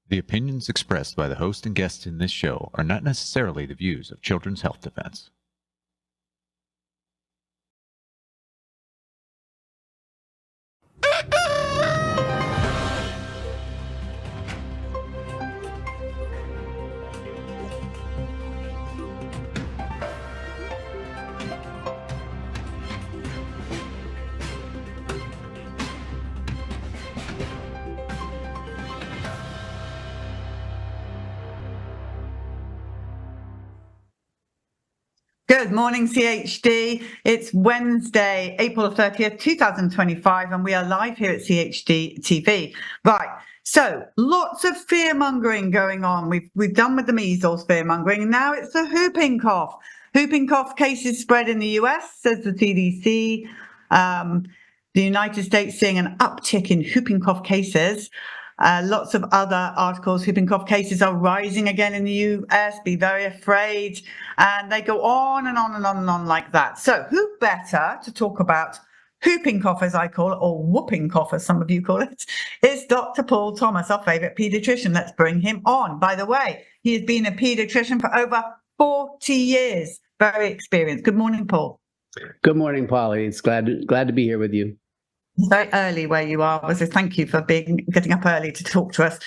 The opinions expressed by the host and guests in this show are not necessarily the views of Children's Health Defense. Good morning, CHD. It's Wednesday, April 30th, 2025, and we are live here at CHD TV. Right, so lots of fear-mongering going on. We've done with the measles fear-mongering, and now it's the whooping cough. Whooping cough cases spread in the US, says the CDC. The United States seeing an uptick in whooping cough cases. Lots of other articles. Whooping cough cases are rising again in the US. Be very afraid. And they go on and on and on and on like that. So who better to talk about whooping cough, as I call it, or whooping cough, as some of you call it, is Dr. Paul Thomas, our favorite pediatrician. Let's bring him on. By the way, he has been a pediatrician for over 40 years. Very experienced. Good morning, Paul. Good morning, Polly. It's glad to be here with you. Very early where you are, so thank you for getting up early to talk to us.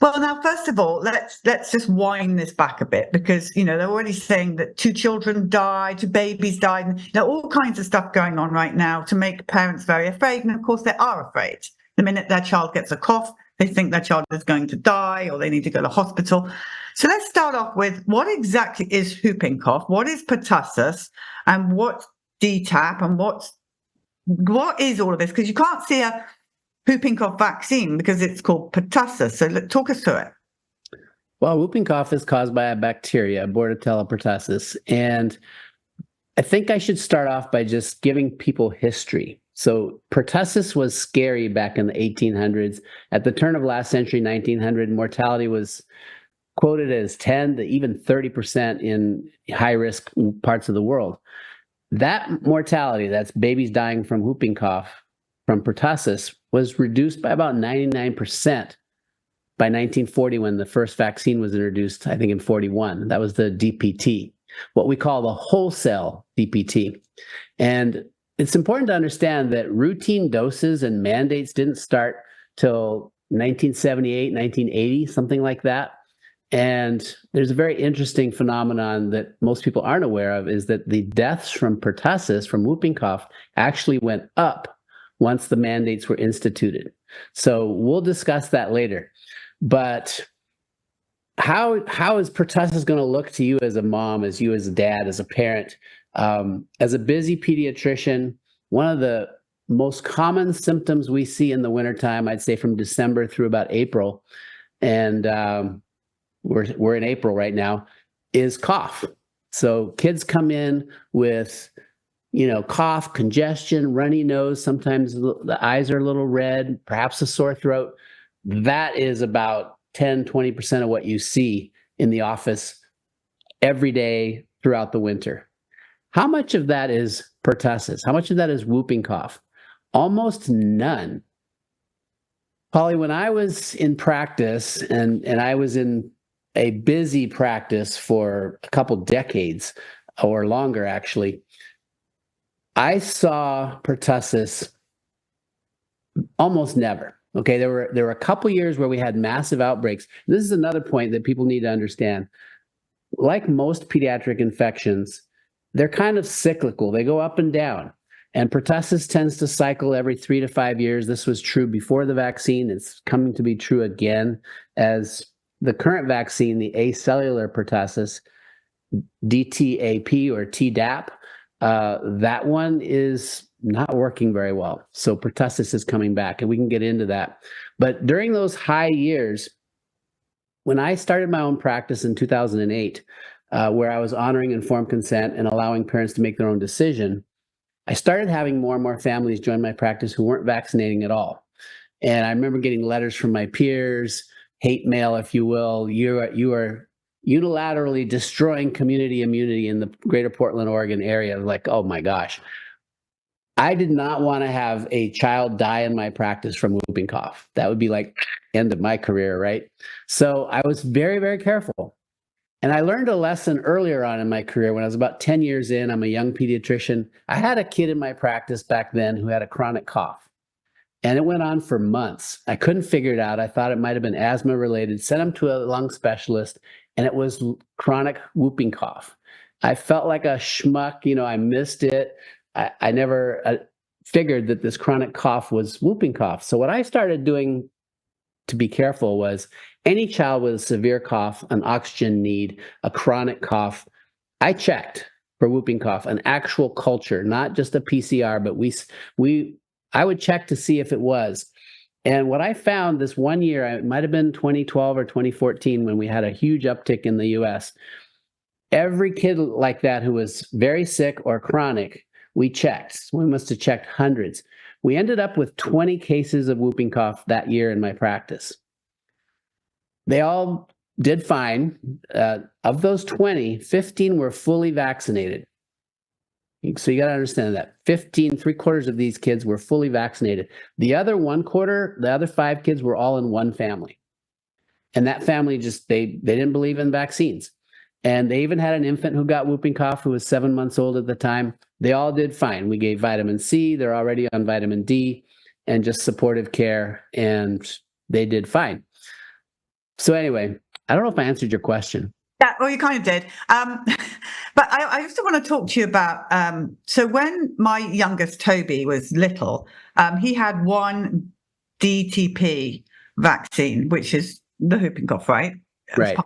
Well, now, first of all, let's just wind this back a bit, because they're already saying that 2 children died, 2 babies died, and all kinds of stuff going on right now to make parents very afraid. And of course, they are afraid. The minute their child gets a cough, they think their child is going to die or they need to go to hospital. So let's start off with, what exactly is whooping cough? What is pertussis, and what's DTaP, and what is all of this? Because you can't see a whooping cough vaccine because it's called pertussis. So talk us through it. Well, whooping cough is caused by a bacteria, Bordetella pertussis. And I think I should start off by just giving people history. So pertussis was scary back in the 1800s. At the turn of last century, 1900, mortality was quoted as 10 to even 30% in high-risk parts of the world. That mortality, that's babies dying from whooping cough, from pertussis, was reduced by about 99% by 1940, when the first vaccine was introduced, I think in 41. That was the DPT, what we call the wholesale DPT. And it's important to understand that routine doses and mandates didn't start till 1978, 1980, something like that. And there's a very interesting phenomenon that most people aren't aware of, is that the deaths from pertussis, from whooping cough, actually went up once the mandates were instituted. So we'll discuss that later. But how is pertussis going to look to you as a mom, as you as a dad, as a parent? As a busy pediatrician, one of the most common symptoms we see in the wintertime, I'd say from December through about April, and we're in April right now, is cough. So kids come in with, cough, congestion, runny nose. Sometimes the eyes are a little red, perhaps a sore throat. That is about 10, 20% of what you see in the office every day throughout the winter. How much of that is pertussis? How much of that is whooping cough? Almost none. Polly, when I was in practice, and I was in a busy practice for a couple decades or longer, actually, I saw pertussis almost never. Okay, there were a couple years where we had massive outbreaks. This is another point that people need to understand. Like most pediatric infections, they're kind of cyclical. They go up and down. And pertussis tends to cycle every 3 to 5 years. This was true before the vaccine. It's coming to be true again, as the current vaccine, the acellular pertussis, DTaP or Tdap, that one is not working very well. So pertussis is coming back, and we can get into that. But during those high years, when I started my own practice in 2008, where I was honoring informed consent and allowing parents to make their own decision, I started having more and more families join my practice who weren't vaccinating at all. And I remember getting letters from my peers, hate mail, if you will. You are unilaterally destroying community immunity in the greater Portland, Oregon area. Like, oh my gosh. I did not want to have a child die in my practice from whooping cough. That would be like end of my career, right? So I was very, very careful. And I learned a lesson earlier on in my career when I was about 10 years in. I'm a young pediatrician. I had a kid in my practice back then who had a chronic cough. And it went on for months. I couldn't figure it out. I thought it might have been asthma related, sent him to a lung specialist, and it was chronic whooping cough. I felt like a schmuck. I missed it. I never figured that this chronic cough was whooping cough. So what I started doing to be careful was any child with a severe cough, an oxygen need, a chronic cough, I checked for whooping cough, an actual culture, not just a PCR, but I would check to see if it was. And what I found this one year, it might have been 2012 or 2014 when we had a huge uptick in the US. Every kid like that who was very sick or chronic, we checked. We must have checked hundreds. We ended up with 20 cases of whooping cough that year in my practice. They all did fine. Of those 20, 15 were fully vaccinated. So you got to understand that 15, 3/4 of these kids were fully vaccinated. The other 1/4, the other 5 kids were all in one family. And that family they didn't believe in vaccines. And they even had an infant who got whooping cough who was 7 months old at the time. They all did fine. We gave vitamin C. They're already on vitamin D and just supportive care. And they did fine. So anyway, I don't know if I answered your question. Yeah, well, you kind of did. But I also want to talk to you about, so when my youngest Toby was little, he had one DTP vaccine, which is the whooping cough, right? Right.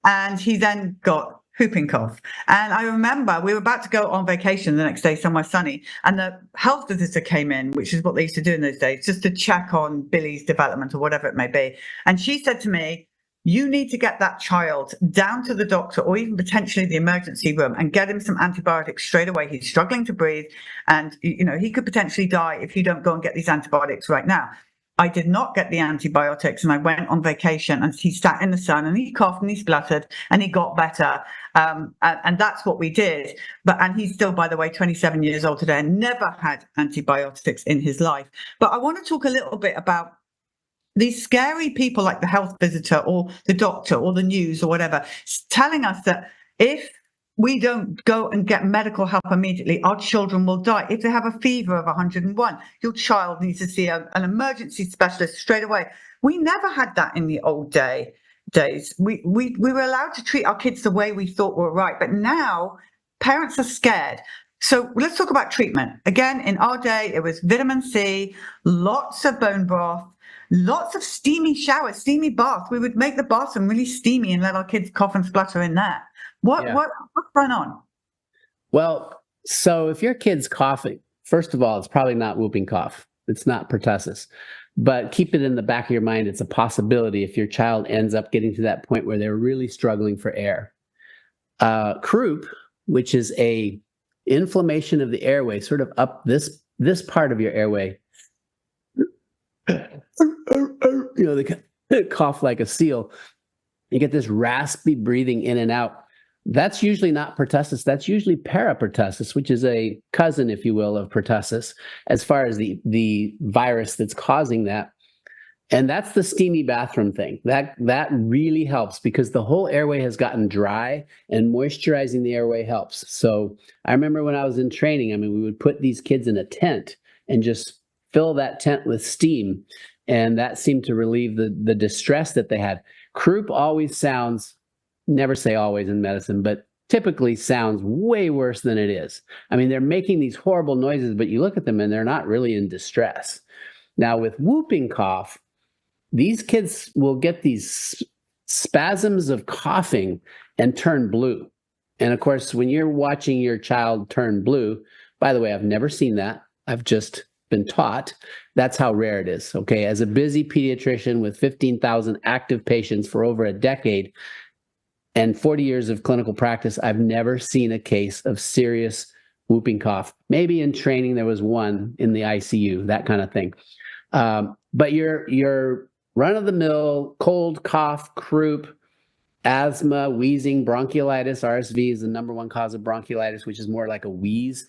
And he then got whooping cough. And I remember we were about to go on vacation the next day somewhere sunny, and the health visitor came in, which is what they used to do in those days, just to check on Billy's development or whatever it may be. And she said to me, you need to get that child down to the doctor or even potentially the emergency room and get him some antibiotics straight away. He's struggling to breathe, and he could potentially die if you don't go and get these antibiotics right now. I did not get the antibiotics, and I went on vacation, and he sat in the sun and he coughed and he spluttered and he got better. And that's what we did. And he's still, by the way, 27 years old today and never had antibiotics in his life. But I want to talk a little bit about these scary people like the health visitor or the doctor or the news or whatever, telling us that if we don't go and get medical help immediately, our children will die. If they have a fever of 101, your child needs to see an emergency specialist straight away. We never had that in the old days. We were allowed to treat our kids the way we thought were right. But now parents are scared. So let's talk about treatment. Again, in our day, it was vitamin C, lots of bone broth, lots of steamy showers, steamy bath. We would make the bathroom really steamy and let our kids cough and splutter in there. What's going on? Well, so if your kid's coughing, first of all, it's probably not whooping cough. It's not pertussis. But keep it in the back of your mind. It's a possibility if your child ends up getting to that point where they're really struggling for air. Croup, which is a inflammation of the airway, sort of up this part of your airway. They cough like a seal. You get this raspy breathing in and out. That's usually not pertussis. That's usually parapertussis, which is a cousin, if you will, of pertussis, as far as the virus that's causing that. And that's the steamy bathroom thing. That really helps because the whole airway has gotten dry, and moisturizing the airway helps. So I remember when I was in training, we would put these kids in a tent and just fill that tent with steam. And that seemed to relieve the distress that they had. Croup always sounds, never say always in medicine, but typically sounds way worse than it is. They're making these horrible noises, but you look at them and they're not really in distress. Now with whooping cough, these kids will get these spasms of coughing and turn blue. And of course, when you're watching your child turn blue, by the way, I've never seen that. I've just been taught. That's how rare it is. Okay. As a busy pediatrician with 15,000 active patients for over a decade and 40 years of clinical practice, I've never seen a case of serious whooping cough. Maybe in training, there was one in the ICU, that kind of thing. But your run-of-the-mill cold, cough, croup, asthma, wheezing, bronchiolitis, RSV is the number one cause of bronchiolitis, which is more like a wheeze.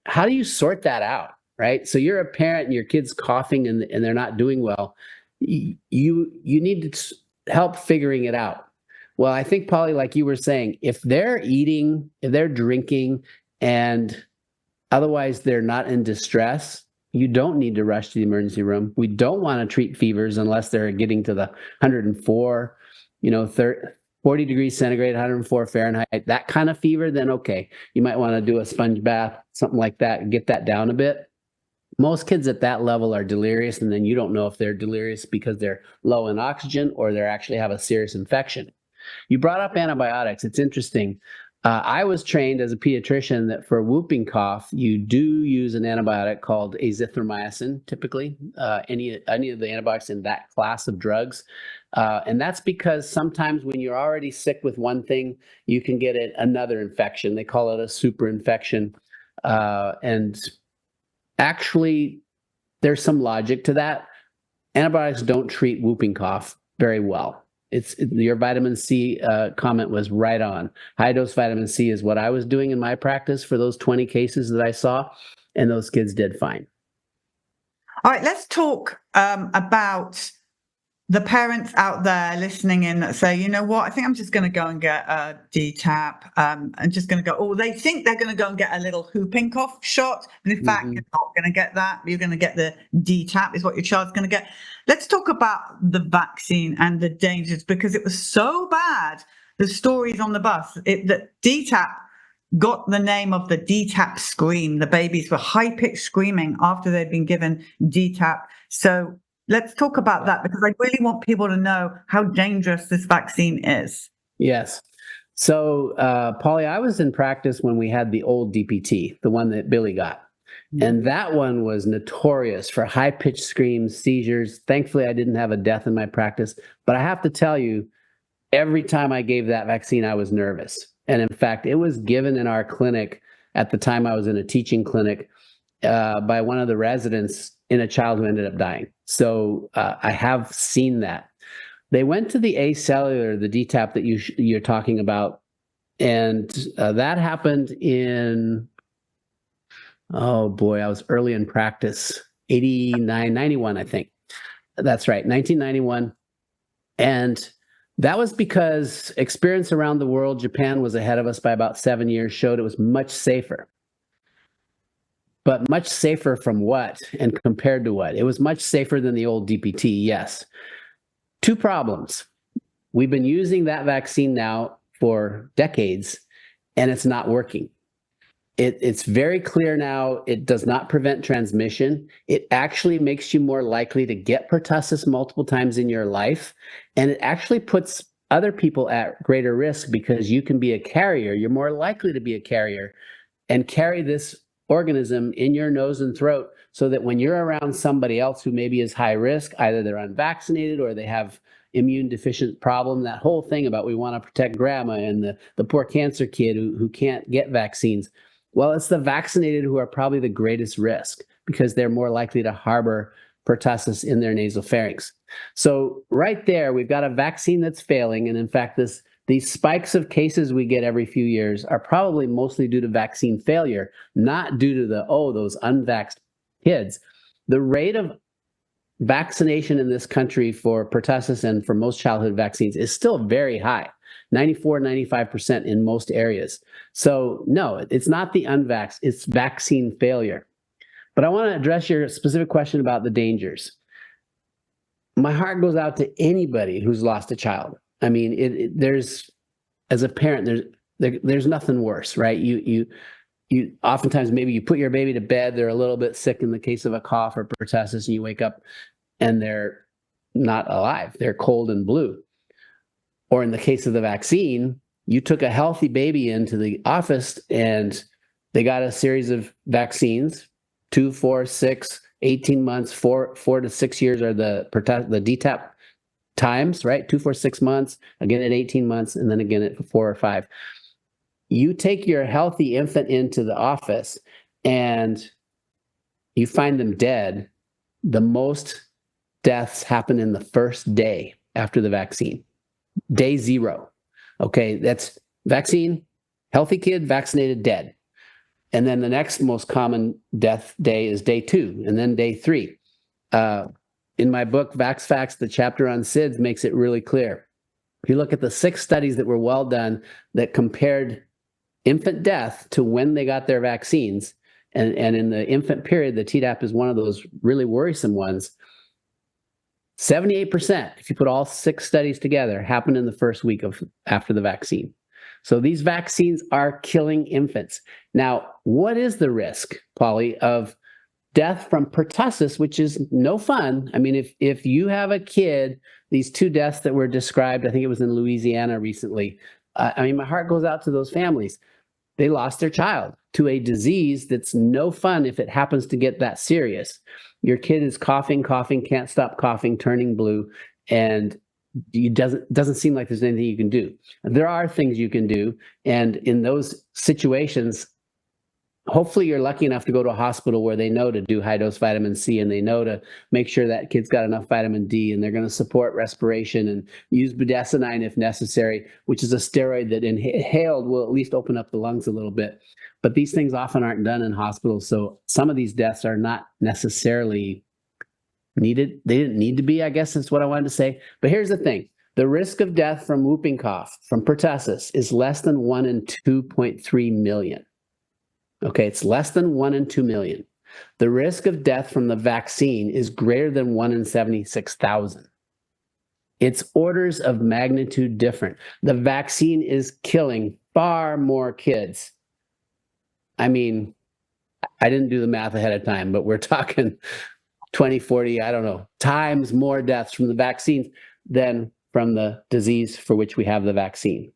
how do you sort that out, right? So you're a parent and your kid's coughing and they're not doing well. You need to help figuring it out. Well, I think, Polly, like you were saying, if they're eating, if they're drinking, and otherwise they're not in distress, you don't need to rush to the emergency room. We don't want to treat fevers unless they're getting to the 104, 40 degrees centigrade, 104 Fahrenheit, that kind of fever, then okay, you might want to do a sponge bath, something like that, and get that down a bit. Most kids at that level are delirious, and then you don't know if they're delirious because they're low in oxygen or they actually have a serious infection. You brought up antibiotics. It's interesting. I was trained as a pediatrician that for whooping cough, you do use an antibiotic called azithromycin, typically, any of the antibiotics in that class of drugs. And that's because sometimes when you're already sick with one thing, you can get another infection. They call it a super infection. And actually, there's some logic to that. Antibiotics don't treat whooping cough very well. Your vitamin C comment was right on. High dose vitamin C is what I was doing in my practice for those 20 cases that I saw, and those kids did fine. All right, let's talk about the parents out there listening in that say, you know what, I think I'm just going to go and get a DTaP. I'm just going to go, oh, they think they're going to go and get a little whooping cough shot. And in fact, you're not going to get that. You're going to get the DTaP is what your child's going to get. Let's talk about the vaccine and the dangers, because it was so bad, the stories on the bus, that DTaP got the name of the DTaP scream. The babies were high-pitched screaming after they'd been given DTaP. So let's talk about that, because I really want people to know how dangerous this vaccine is. Yes. So, Polly, I was in practice when we had the old DPT, the one that Billy got. And that one was notorious for high-pitched screams, seizures. Thankfully, I didn't have a death in my practice. But I have to tell you, every time I gave that vaccine, I was nervous. And in fact, it was given in our clinic at the time I was in a teaching clinic by one of the residents in a child who ended up dying. So I have seen that. They went to the acellular, the DTaP that you're talking about, and that happened in, oh boy, I was early in practice, 89, 91, I think. That's right, 1991. And that was because experience around the world, Japan was ahead of us by about 7 years, showed it was much safer. But much safer from what and compared to what? It was much safer than the old DPT, yes. Two problems. We've been using that vaccine now for decades, and it's not working. It's very clear now it does not prevent transmission. It actually makes you more likely to get pertussis multiple times in your life, and it actually puts other people at greater risk because you can be a carrier. You're more likely to be a carrier and carry this organism in your nose and throat, so that when you're around somebody else who maybe is high risk, either they're unvaccinated or they have immune deficient problem, that whole thing about we want to protect grandma and the poor cancer kid who can't get vaccines. Well, it's the vaccinated who are probably the greatest risk because they're more likely to harbor pertussis in their nasopharynx. So right there, we've got a vaccine that's failing. And in fact, these spikes of cases we get every few years are probably mostly due to vaccine failure, not due to those unvaxxed kids. The rate of vaccination in this country for pertussis and for most childhood vaccines is still very high, 94, 95% in most areas. So no, it's not the unvaxxed, it's vaccine failure. But I want to address your specific question about the dangers. My heart goes out to anybody who's lost a child. I mean, there's, as a parent, there's nothing worse, right? You oftentimes maybe you put your baby to bed, they're a little bit sick in the case of a cough or pertussis, and you wake up and they're not alive. They're cold and blue. Or in the case of the vaccine, you took a healthy baby into the office and they got a series of vaccines, 2, 4, 6, 18 months, 4 to 6 years are the DTaP times, right? 2, 4, 6 months, again at 18 months, and then again at 4 or 5. You take your healthy infant into the office and you find them dead. The most deaths happen in the first day after the vaccine. Day 0. Okay, that's vaccine, healthy kid, vaccinated, dead. And then the next most common death day is day 2, and then day 3. In my book, Vax Facts, the chapter on SIDS makes it really clear. If you look at the 6 studies that were well done that compared infant death to when they got their vaccines, and in the infant period, the Tdap is one of those really worrisome ones. 78%, if you put all 6 studies together, happened in the first week after the vaccine. So these vaccines are killing infants. Now, what is the risk, Polly, of death from pertussis, which is no fun? I mean, if you have a kid, these 2 deaths that were described, I think it was in Louisiana recently, I mean, my heart goes out to those families. They lost their child to a disease that's no fun if it happens to get that serious. Your kid is coughing, can't stop coughing, turning blue, and it doesn't seem like there's anything you can do. There are things you can do, and in those situations, hopefully you're lucky enough to go to a hospital where they know to do high-dose vitamin C, and they know to make sure that kid's got enough vitamin D, and they're going to support respiration and use budesonide if necessary, which is a steroid that inhaled will at least open up the lungs a little bit. But these things often aren't done in hospitals, so some of these deaths are not necessarily needed. They didn't need to be, I guess that's what I wanted to say. But here's the thing. The risk of death from whooping cough, from pertussis, is less than 1 in 2.3 million. Okay, it's less than 1 in 2 million. The risk of death from the vaccine is greater than 1 in 76,000. It's orders of magnitude different. The vaccine is killing far more kids. I mean, I didn't do the math ahead of time, but we're talking 20, 40, I don't know, times more deaths from the vaccines than from the disease for which we have the vaccine.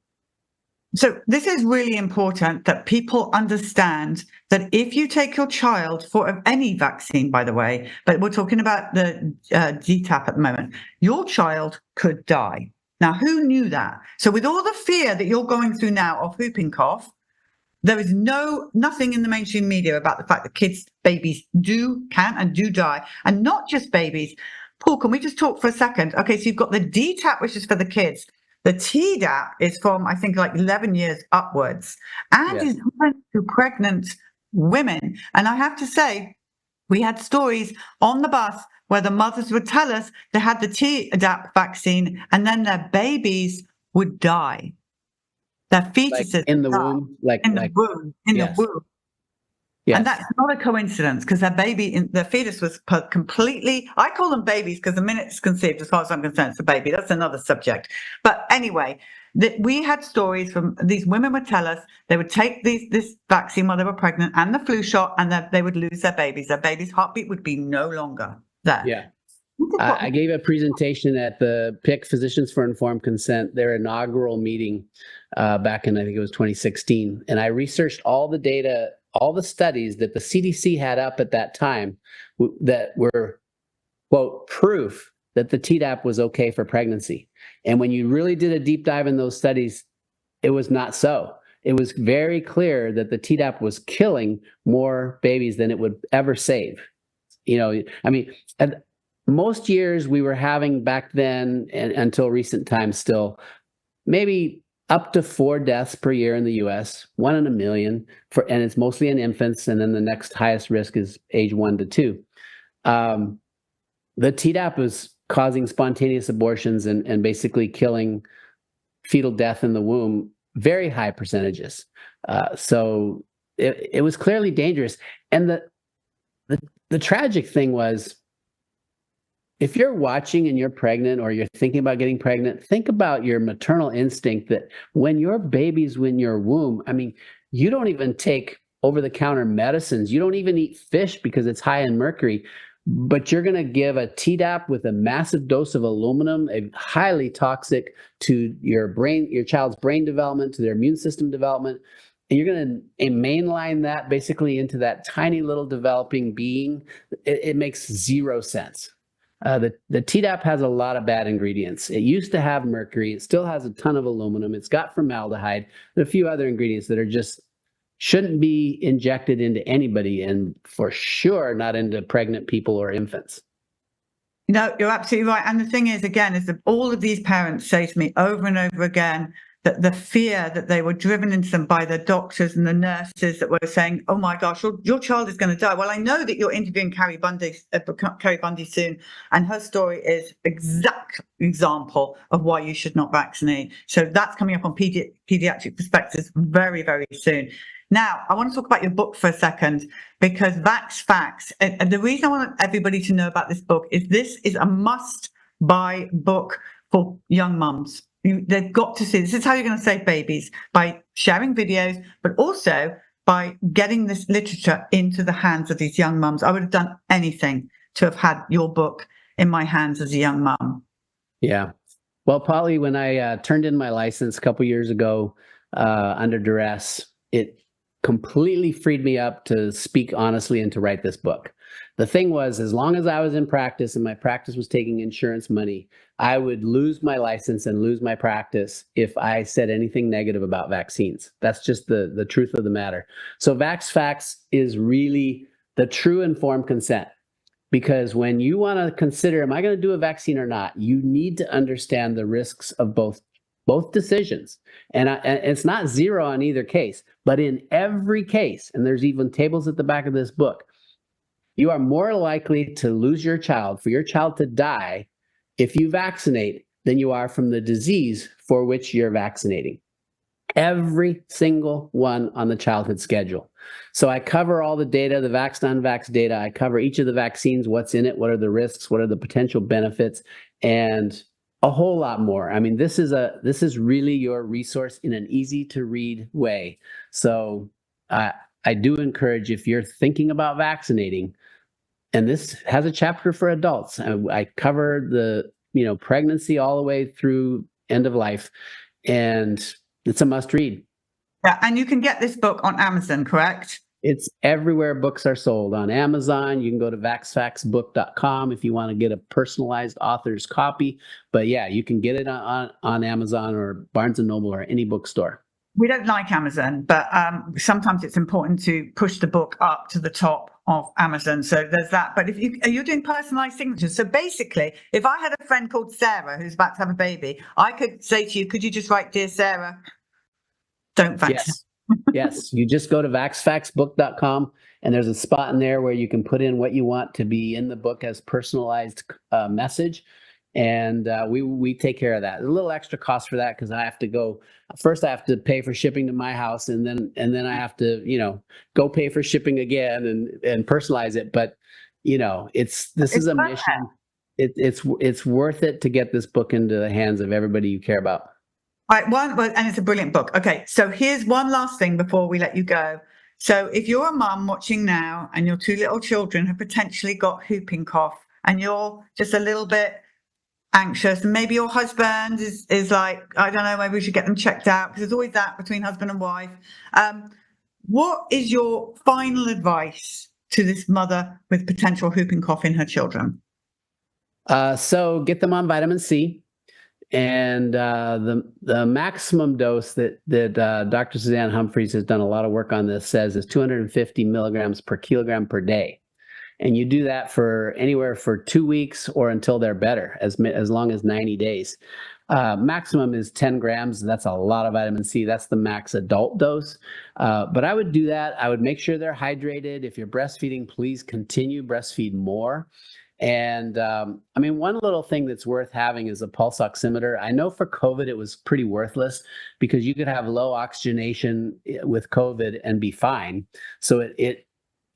So this is really important that people understand that if you take your child for any vaccine, by the way, but we're talking about the DTaP at the moment, your child could die. Now, who knew that? So with all the fear that you're going through now of whooping cough, there is nothing in the mainstream media about the fact that babies can and do die. And not just babies. Paul, can we just talk for a second? Okay, so you've got the DTaP, which is for the kids. The Tdap is from, I think, like 11 years upwards, and is given to pregnant women. And I have to say, we had stories on the bus where the mothers would tell us they had the Tdap vaccine and then their babies would die. Their fetuses like in the womb, the womb. Yes. And that's not a coincidence, because their fetus was completely, I call them babies because the minute it's conceived, as far as I'm concerned, it's a baby. That's another subject. But anyway, we had stories from these women would tell us they would take this vaccine while they were pregnant and the flu shot, and that they would lose their babies. Their baby's heartbeat would be no longer there. Yeah. I gave a presentation at the PIC Physicians for Informed Consent, their inaugural meeting back in, I think it was 2016. And I researched all the data, all the studies that the CDC had up at that time that were, quote, proof that the Tdap was okay for pregnancy. And when you really did a deep dive in those studies, it was not so. It was very clear that the Tdap was killing more babies than it would ever save. You know, I mean, most years we were having back then, and until recent times still, maybe up to 4 deaths per year in the US, 1 in a million, and it's mostly in infants, and then the next highest risk is age 1 to 2. The Tdap was causing spontaneous abortions and basically killing fetal death in the womb, very high percentages. So it was clearly dangerous. And the tragic thing was, if you're watching and you're pregnant or you're thinking about getting pregnant, think about your maternal instinct that when your baby's in your womb, I mean, you don't even take over-the-counter medicines. You don't even eat fish because it's high in mercury, but you're going to give a Tdap with a massive dose of aluminum, a highly toxic to your brain, your child's brain development, to their immune system development. And you're going to mainline that basically into that tiny little developing being. It makes zero sense. The Tdap has a lot of bad ingredients. It used to have mercury. It still has a ton of aluminum. It's got formaldehyde and a few other ingredients that are just shouldn't be injected into anybody, and for sure not into pregnant people or infants. No, you're absolutely right. And the thing is, again, is that all of these parents say to me over and over again, the fear that they were driven into them by the doctors and the nurses that were saying, oh my gosh, your child is going to die. Well, I know that you're interviewing Carrie Bundy soon, and her story is exact example of why you should not vaccinate. So that's coming up on Pediatric Perspectives very, very soon. Now, I want to talk about your book for a second, because Vax Facts, and the reason I want everybody to know about this book is this is a must-buy book for young mums. They've got to see, this is how you're going to save babies, by sharing videos, but also by getting this literature into the hands of these young mums. I would have done anything to have had your book in my hands as a young mum. Yeah. Well, Polly, when I turned in my license a couple years ago under duress, it completely freed me up to speak honestly and to write this book. The thing was, as long as I was in practice and my practice was taking insurance money, I would lose my license and lose my practice if I said anything negative about vaccines. That's just the truth of the matter. So Vax Facts is really the true informed consent. Because when you want to consider, am I going to do a vaccine or not, you need to understand the risks of both decisions. And it's not zero on either case, but in every case, and there's even tables at the back of this book, you are more likely to lose your child, for your child to die, if you vaccinate than you are from the disease for which you're vaccinating. Every single one on the childhood schedule. So I cover all the data, the vax, non-vax data. I cover each of the vaccines, what's in it, what are the risks, what are the potential benefits, and a whole lot more. I mean, this is really your resource in an easy to read way. So I do encourage, if you're thinking about vaccinating, and this has a chapter for adults. I cover the pregnancy all the way through end of life, and it's a must read. Yeah, and you can get this book on Amazon, correct? It's everywhere books are sold. On Amazon, you can go to vaxfactsbook.com if you want to get a personalized author's copy. But yeah, you can get it on Amazon or Barnes & Noble or any bookstore. We don't like Amazon, but sometimes it's important to push the book up to the top of Amazon. So there's that. But if you're doing personalized signatures, so basically, if I had a friend called Sarah who's about to have a baby, I could say to you, could you just write, "Dear Sarah, don't vaccinate"? Yes. Yes. You just go to vaxfactsbook.com, and there's a spot in there where you can put in what you want to be in the book as personalized message. And we take care of that. There's a little extra cost for that because I have to go. First, I have to pay for shipping to my house, and then I have to go pay for shipping again and personalize it. But this is a mission. It's worth it to get this book into the hands of everybody you care about. All right, and it's a brilliant book. Okay, so here's one last thing before we let you go. So if you're a mum watching now and your two little children have potentially got whooping cough and you're just a little bit anxious, and maybe your husband is like, I don't know, maybe we should get them checked out, because there's always that between husband and wife. What is your final advice to this mother with potential whooping cough in her children? So get them on vitamin C. And the maximum dose that Dr. Suzanne Humphries has done a lot of work on this says is 250 milligrams per kilogram per day. And you do that for anywhere for 2 weeks or until they're better, as long as 90 days. Maximum is 10 grams. That's a lot of vitamin C. That's the max adult dose. But I would do that. I would make sure they're hydrated. If you're breastfeeding, please continue breastfeed more. And one little thing that's worth having is a pulse oximeter. I know for COVID, it was pretty worthless because you could have low oxygenation with COVID and be fine. So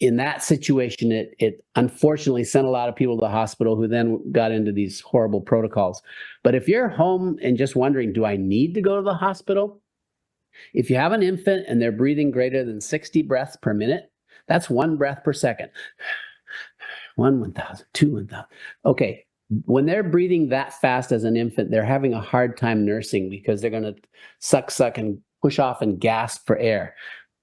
in that situation, it unfortunately sent a lot of people to the hospital who then got into these horrible protocols. But if you're home and just wondering, do I need to go to the hospital? If you have an infant and they're breathing greater than 60 breaths per minute, that's 1 breath per second. 1,000, 2,000. Okay. When they're breathing that fast as an infant, they're having a hard time nursing because they're going to suck and push off and gasp for air.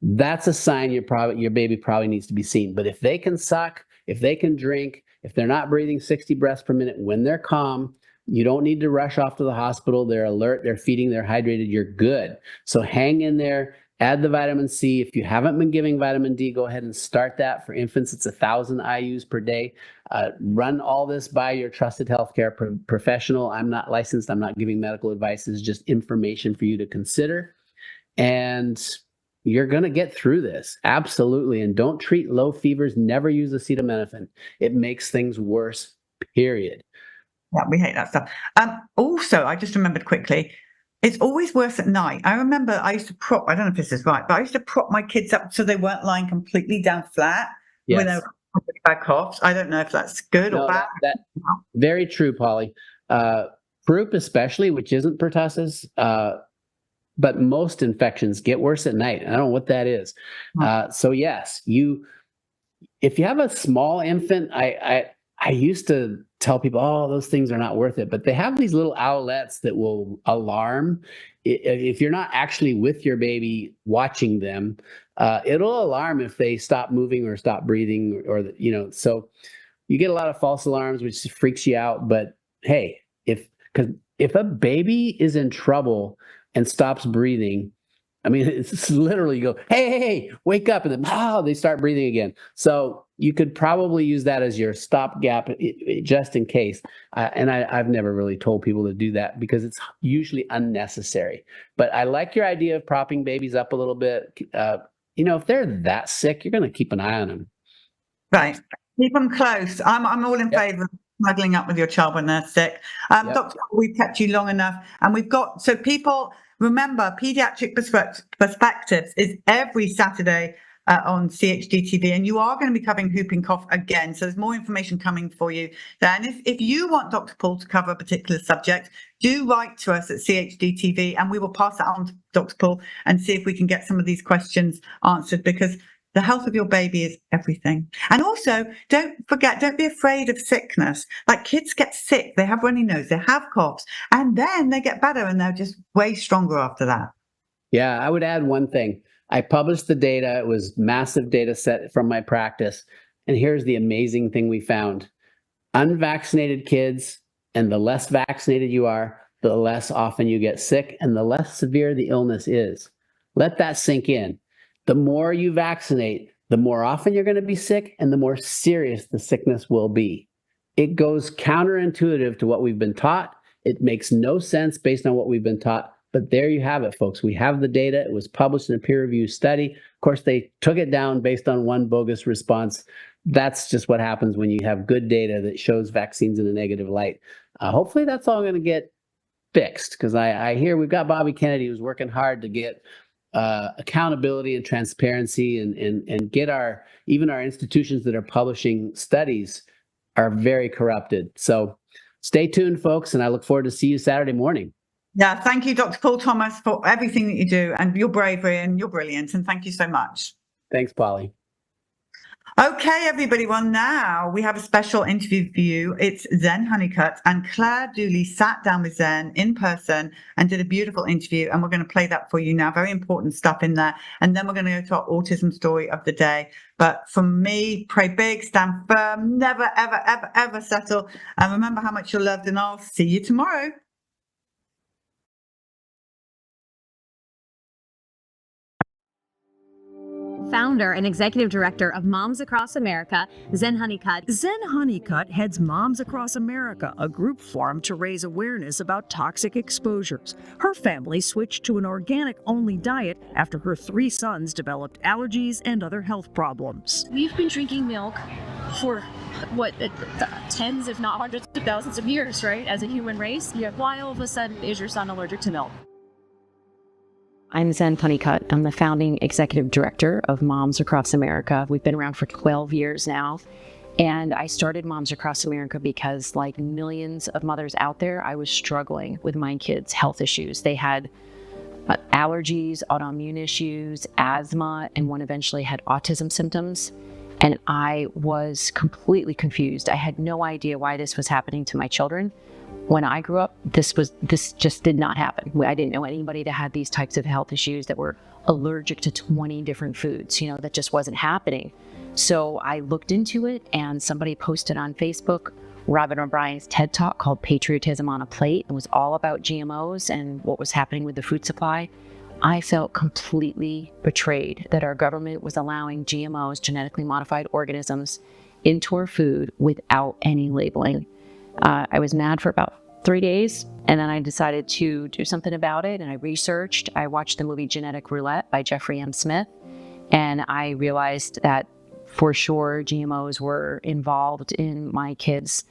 That's a sign your baby probably needs to be seen. But if they can suck, if they can drink, if they're not breathing 60 breaths per minute, when they're calm, you don't need to rush off to the hospital. They're alert, they're feeding, they're hydrated, you're good. So hang in there. Add the vitamin C. If you haven't been giving vitamin D, go ahead and start that. For infants, it's 1,000 IUs per day. Run all this by your trusted healthcare professional. I'm not licensed. I'm not giving medical advice. It's just information for you to consider. And you're going to get through this. Absolutely. And don't treat low fevers. Never use acetaminophen. It makes things worse, period. Yeah, we hate that stuff. Also, I just remembered quickly, it's always worse at night. I remember I used to prop, I don't know if this is right, but I used to prop my kids up so they weren't lying completely down flat with a really bad coughs. I don't know if that's good or bad. Very true, Polly. Croup especially, which isn't pertussis, but most infections get worse at night. I don't know what that is. So yes, if you have a small infant, I used to tell people, oh, those things are not worth it. But they have these little owlets that will alarm. If you're not actually with your baby watching them, it'll alarm if they stop moving or stop breathing, so you get a lot of false alarms, which freaks you out. But hey, if a baby is in trouble and stops breathing, I mean, it's literally you go, hey, wake up. And then, they start breathing again. So you could probably use that as your stopgap just in case. And I've never really told people to do that because it's usually unnecessary. But I like your idea of propping babies up a little bit. If they're that sick, you're going to keep an eye on them. Right. Keep them close. I'm all in favor of snuggling up with your child when they're sick. Doctor, we've kept you long enough. And we've got, so people... Remember, Pediatric Perspectives is every Saturday on CHD TV, and you are going to be covering whooping cough again. So there's more information coming for you there. And if you want Dr. Paul to cover a particular subject, do write to us at CHD TV, and we will pass that on to Dr. Paul and see if we can get some of these questions answered, because the health of your baby is everything. And also, don't be afraid of sickness. Like, kids get sick, they have runny nose, they have coughs, and then they get better and they're just way stronger after that. Yeah, I would add one thing. I published the data. It was massive data set from my practice. And here's the amazing thing we found. Unvaccinated kids, and the less vaccinated you are, the less often you get sick and the less severe the illness is. Let that sink in. The more you vaccinate, the more often you're going to be sick and the more serious the sickness will be. It goes counterintuitive to what we've been taught. It makes no sense based on what we've been taught. But there you have it, folks. We have the data. It was published in a peer-reviewed study. Of course, they took it down based on one bogus response. That's just what happens when you have good data that shows vaccines in a negative light. Hopefully that's all going to get fixed, because I hear we've got Bobby Kennedy, who's working hard to get accountability and transparency and get even our institutions that are publishing studies are very corrupted. So stay tuned, folks, and I look forward to see you Saturday morning. Yeah, thank you, Dr. Paul Thomas, for everything that you do and your bravery and your brilliance. And thank you so much. Thanks, Polly. Okay, everybody. Well, now we have a special interview for you. It's Zen Honeycutt, and Claire Dooley sat down with Zen in person and did a beautiful interview. And we're going to play that for you now. Very important stuff in there. And then we're going to go to our autism story of the day. But from me, pray big, stand firm, never, ever, ever, ever settle. And remember how much you're loved. And I'll see you tomorrow. Founder and executive director of Moms Across America, Zen Honeycutt. Zen Honeycutt heads Moms Across America, a group formed to raise awareness about toxic exposures. Her family switched to an organic-only diet after her 3 sons developed allergies and other health problems. We've been drinking milk for tens, if not hundreds of thousands of years, right? As a human race. Yeah. Why all of a sudden is your son allergic to milk? I'm Zen Honeycutt. I'm the founding executive director of Moms Across America. We've been around for 12 years now. And I started Moms Across America because, like millions of mothers out there, I was struggling with my kids' health issues. They had allergies, autoimmune issues, asthma, and one eventually had autism symptoms. And I was completely confused. I had no idea why this was happening to my children. When I grew up, this just did not happen. I didn't know anybody that had these types of health issues that were allergic to 20 different foods. That just wasn't happening. So I looked into it, and somebody posted on Facebook Robin O'Brien's TED Talk called Patriotism on a Plate. It was all about GMOs and what was happening with the food supply. I felt completely betrayed that our government was allowing GMOs, genetically modified organisms, into our food without any labeling. I was mad for about 3 days, and then I decided to do something about it, and I researched. I watched the movie Genetic Roulette by Jeffrey M. Smith, and I realized that for sure GMOs were involved in my kids'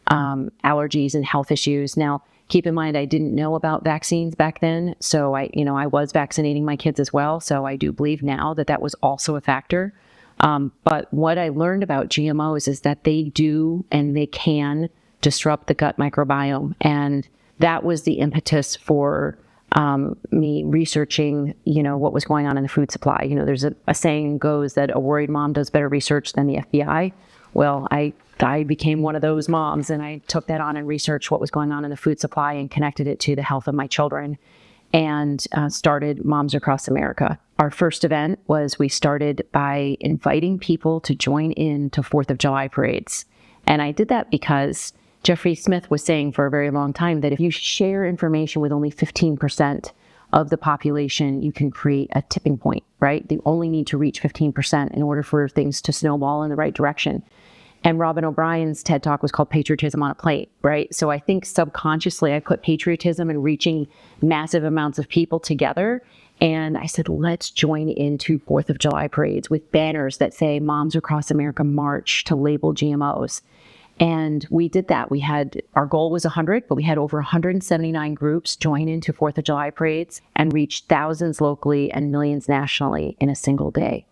allergies and health issues. Now, keep in mind, I didn't know about vaccines back then, so I was vaccinating my kids as well, so I do believe now that that was also a factor. But what I learned about GMOs is that they do and they can disrupt the gut microbiome. And that was the impetus for me researching, what was going on in the food supply. There's a saying goes that a worried mom does better research than the FBI. Well, I became one of those moms, and I took that on and researched what was going on in the food supply and connected it to the health of my children, and started Moms Across America. Our first event was we started by inviting people to join in to 4th of July parades. And I did that because Jeffrey Smith was saying for a very long time that if you share information with only 15% of the population, you can create a tipping point, right? You only need to reach 15% in order for things to snowball in the right direction. And Robin O'Brien's TED Talk was called Patriotism on a Plate, right? So I think subconsciously I put patriotism and reaching massive amounts of people together. And I said, let's join into 4th of July parades with banners that say Moms Across America March to label GMOs. And we did that. Our goal was 100, but we had over 179 groups join into 4th of July parades and reached thousands locally and millions nationally in a single day.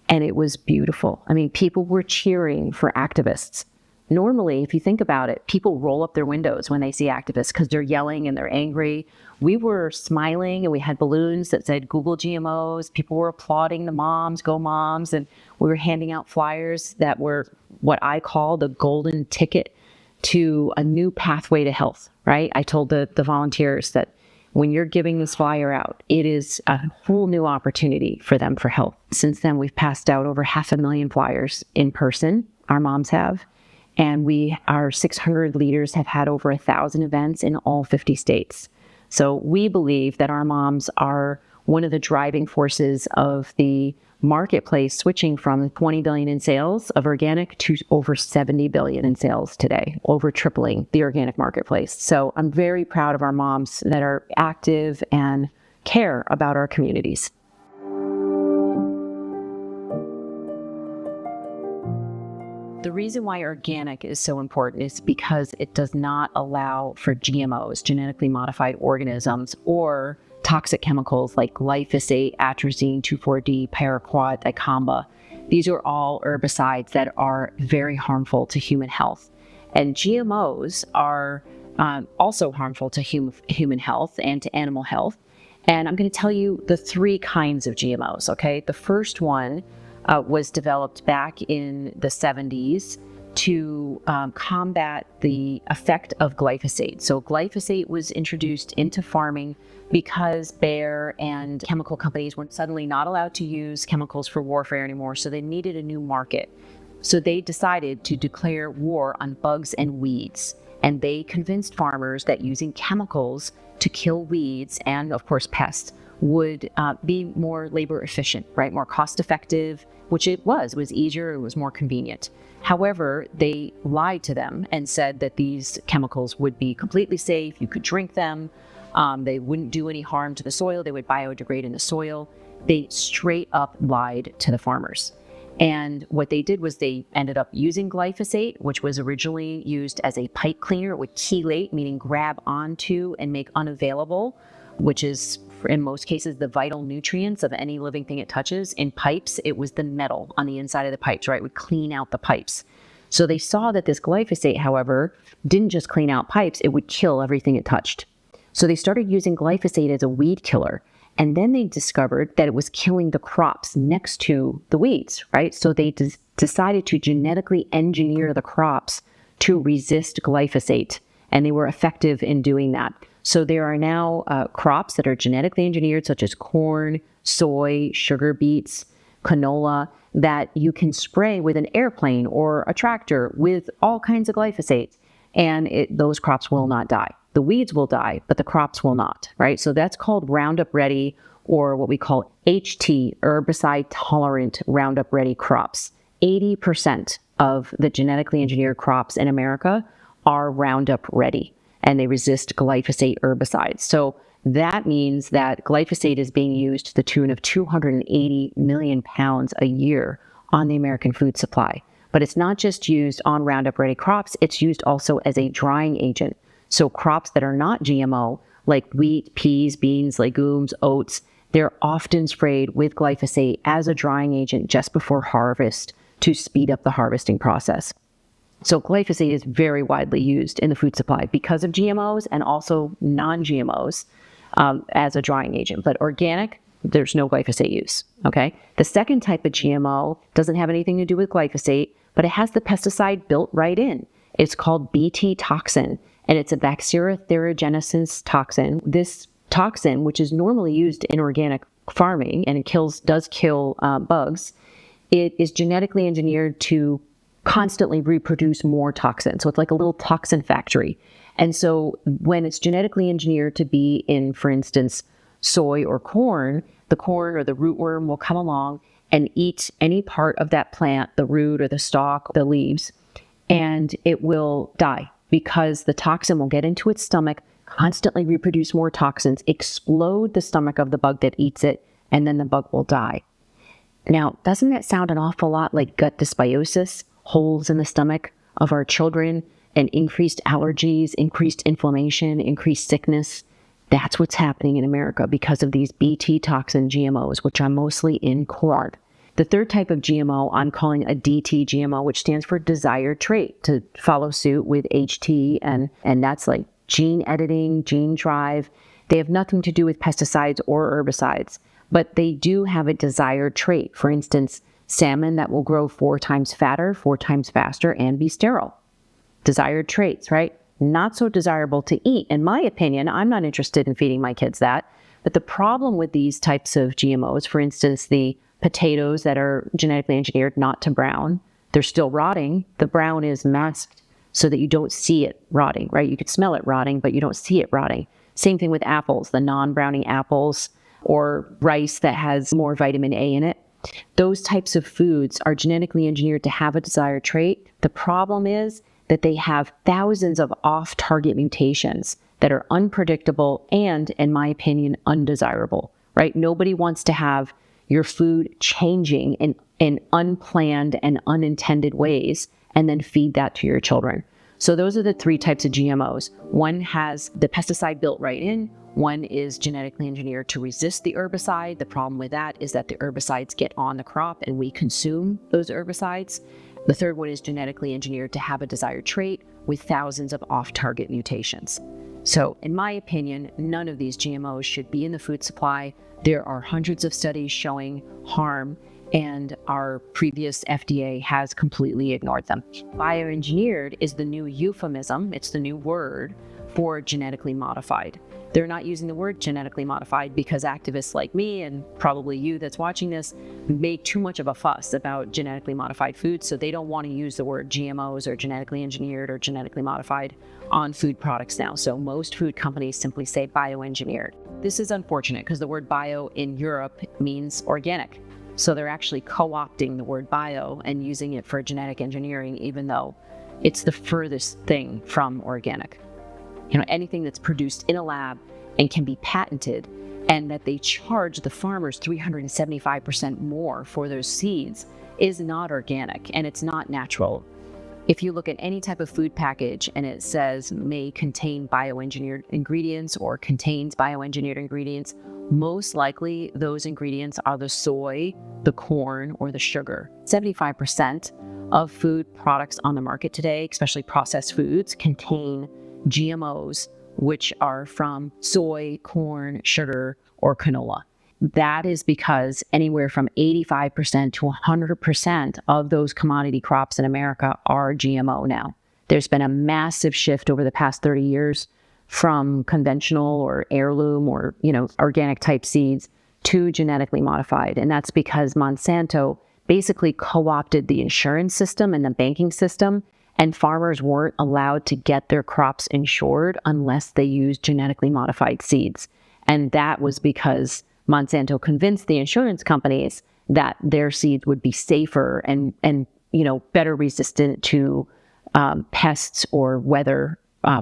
And it was beautiful. I mean, people were cheering for activists. Normally, if you think about it, people roll up their windows when they see activists because they're yelling and they're angry. We were smiling and we had balloons that said Google GMOs. People were applauding the moms, go moms. And we were handing out flyers that were what I call the golden ticket to a new pathway to health, right? I told the volunteers that when you're giving this flyer out, it is a whole new opportunity for them for health. Since then, we've passed out over 500,000 flyers in person, our moms have. And our 600 leaders have had over 1,000 events in all 50 states. So we believe that our moms are one of the driving forces of the marketplace, switching from 20 billion in sales of organic to over 70 billion in sales today, over tripling the organic marketplace. So I'm very proud of our moms that are active and care about our communities. The reason why organic is so important is because it does not allow for GMOs, genetically modified organisms, or toxic chemicals like glyphosate, atrazine, 2,4-D, paraquat, dicamba. These are all herbicides that are very harmful to human health. And GMOs are also harmful to human health and to animal health. And I'm going to tell you the 3 kinds of GMOs, okay? The first one was developed back in the 70s to combat the effect of glyphosate. So glyphosate was introduced into farming because Bayer and chemical companies were suddenly not allowed to use chemicals for warfare anymore, so they needed a new market. So they decided to declare war on bugs and weeds, and they convinced farmers that using chemicals to kill weeds and, of course, pests would be more labor efficient, right? More cost effective, which it was easier, it was more convenient. However, they lied to them and said that these chemicals would be completely safe, you could drink them, they wouldn't do any harm to the soil, they would biodegrade in the soil. They straight up lied to the farmers. And what they did was they ended up using glyphosate, which was originally used as a pipe cleaner. It would chelate, meaning grab onto and make unavailable, which is, in most cases, the vital nutrients of any living thing it touches. In pipes, it was the metal on the inside of the pipes, right? It would clean out the pipes. So they saw that this glyphosate, however, didn't just clean out pipes, it would kill everything it touched. So they started using glyphosate as a weed killer. And then they discovered that it was killing the crops next to the weeds, right? So they decided to genetically engineer the crops to resist glyphosate. And they were effective in doing that. So there are now crops that are genetically engineered, such as corn, soy, sugar beets, canola, that you can spray with an airplane or a tractor with all kinds of glyphosate, and those crops will not die. The weeds will die, but the crops will not, right? So that's called Roundup Ready, or what we call HT, herbicide tolerant Roundup Ready crops. 80% of the genetically engineered crops in America are Roundup ready, and they resist glyphosate herbicides. So that means that glyphosate is being used to the tune of 280 million pounds a year on the American food supply. But it's not just used on Roundup ready crops, it's used also as a drying agent. So crops that are not GMO, like wheat, peas, beans, legumes, oats, they're often sprayed with glyphosate as a drying agent just before harvest to speed up the harvesting process. So glyphosate is very widely used in the food supply because of GMOs and also non-GMOs as a drying agent. But organic, there's no glyphosate use, okay? The second type of GMO doesn't have anything to do with glyphosate, but it has the pesticide built right in. It's called Bt toxin, and it's a bacteriotherogenesis toxin. This toxin, which is normally used in organic farming, and it does kill bugs, it is genetically engineered to constantly reproduce more toxins. So it's like a little toxin factory. And so when it's genetically engineered to be in, for instance, soy or corn, the corn or the rootworm will come along and eat any part of that plant, the root or the stalk, the leaves, and it will die because the toxin will get into its stomach, constantly reproduce more toxins, explode the stomach of the bug that eats it, and then the bug will die. Now, doesn't that sound an awful lot like gut dysbiosis, holes in the stomach of our children, and increased allergies, increased inflammation, increased sickness? That's what's happening in America because of these Bt toxin GMOs, which are mostly in corn. The third type of GMO I'm calling a DT GMO, which stands for desired trait, to follow suit with HT, and that's like gene editing, gene drive. They have nothing to do with pesticides or herbicides, but they do have a desired trait. For instance, salmon that will grow 4 times fatter, 4 times faster, and be sterile. Desired traits, right? Not so desirable to eat. In my opinion, I'm not interested in feeding my kids that. But the problem with these types of GMOs, for instance, the potatoes that are genetically engineered not to brown, they're still rotting. The brown is masked so that you don't see it rotting, right? You could smell it rotting, but you don't see it rotting. Same thing with apples, the non-browning apples, or rice that has more vitamin A in it. Those types of foods are genetically engineered to have a desired trait. The problem is that they have thousands of off-target mutations that are unpredictable and, in my opinion, undesirable, right? Nobody wants to have your food changing in unplanned and unintended ways and then feed that to your children. So those are the 3 types of GMOs. One has the pesticide built right in. One is genetically engineered to resist the herbicide. The problem with that is that the herbicides get on the crop and we consume those herbicides. The third one is genetically engineered to have a desired trait with thousands of off-target mutations. So in my opinion, none of these GMOs should be in the food supply. There are hundreds of studies showing harm, and our previous FDA has completely ignored them. Bioengineered is the new euphemism, it's the new word for genetically modified. They're not using the word genetically modified because activists like me, and probably you that's watching this, make too much of a fuss about genetically modified foods, so they don't want to use the word GMOs or genetically engineered or genetically modified on food products now. So most food companies simply say bioengineered. This is unfortunate because the word bio in Europe means organic. So they're actually co-opting the word bio and using it for genetic engineering, even though it's the furthest thing from organic. Anything that's produced in a lab and can be patented, and that they charge the farmers 375% more for those seeds, is not organic and it's not natural. If you look at any type of food package and it says may contain bioengineered ingredients or contains bioengineered ingredients, most likely those ingredients are the soy, the corn, or the sugar. 75% of food products on the market today, especially processed foods, contain GMOs, which are from soy, corn, sugar, or canola. That is because anywhere from 85% to 100% of those commodity crops in America are GMO now. There's been a massive shift over the past 30 years from conventional or heirloom or, organic type seeds to genetically modified. And that's because Monsanto basically co-opted the insurance system and the banking system, and farmers weren't allowed to get their crops insured unless they used genetically modified seeds. And that was because Monsanto convinced the insurance companies that their seeds would be safer and better resistant to pests or weather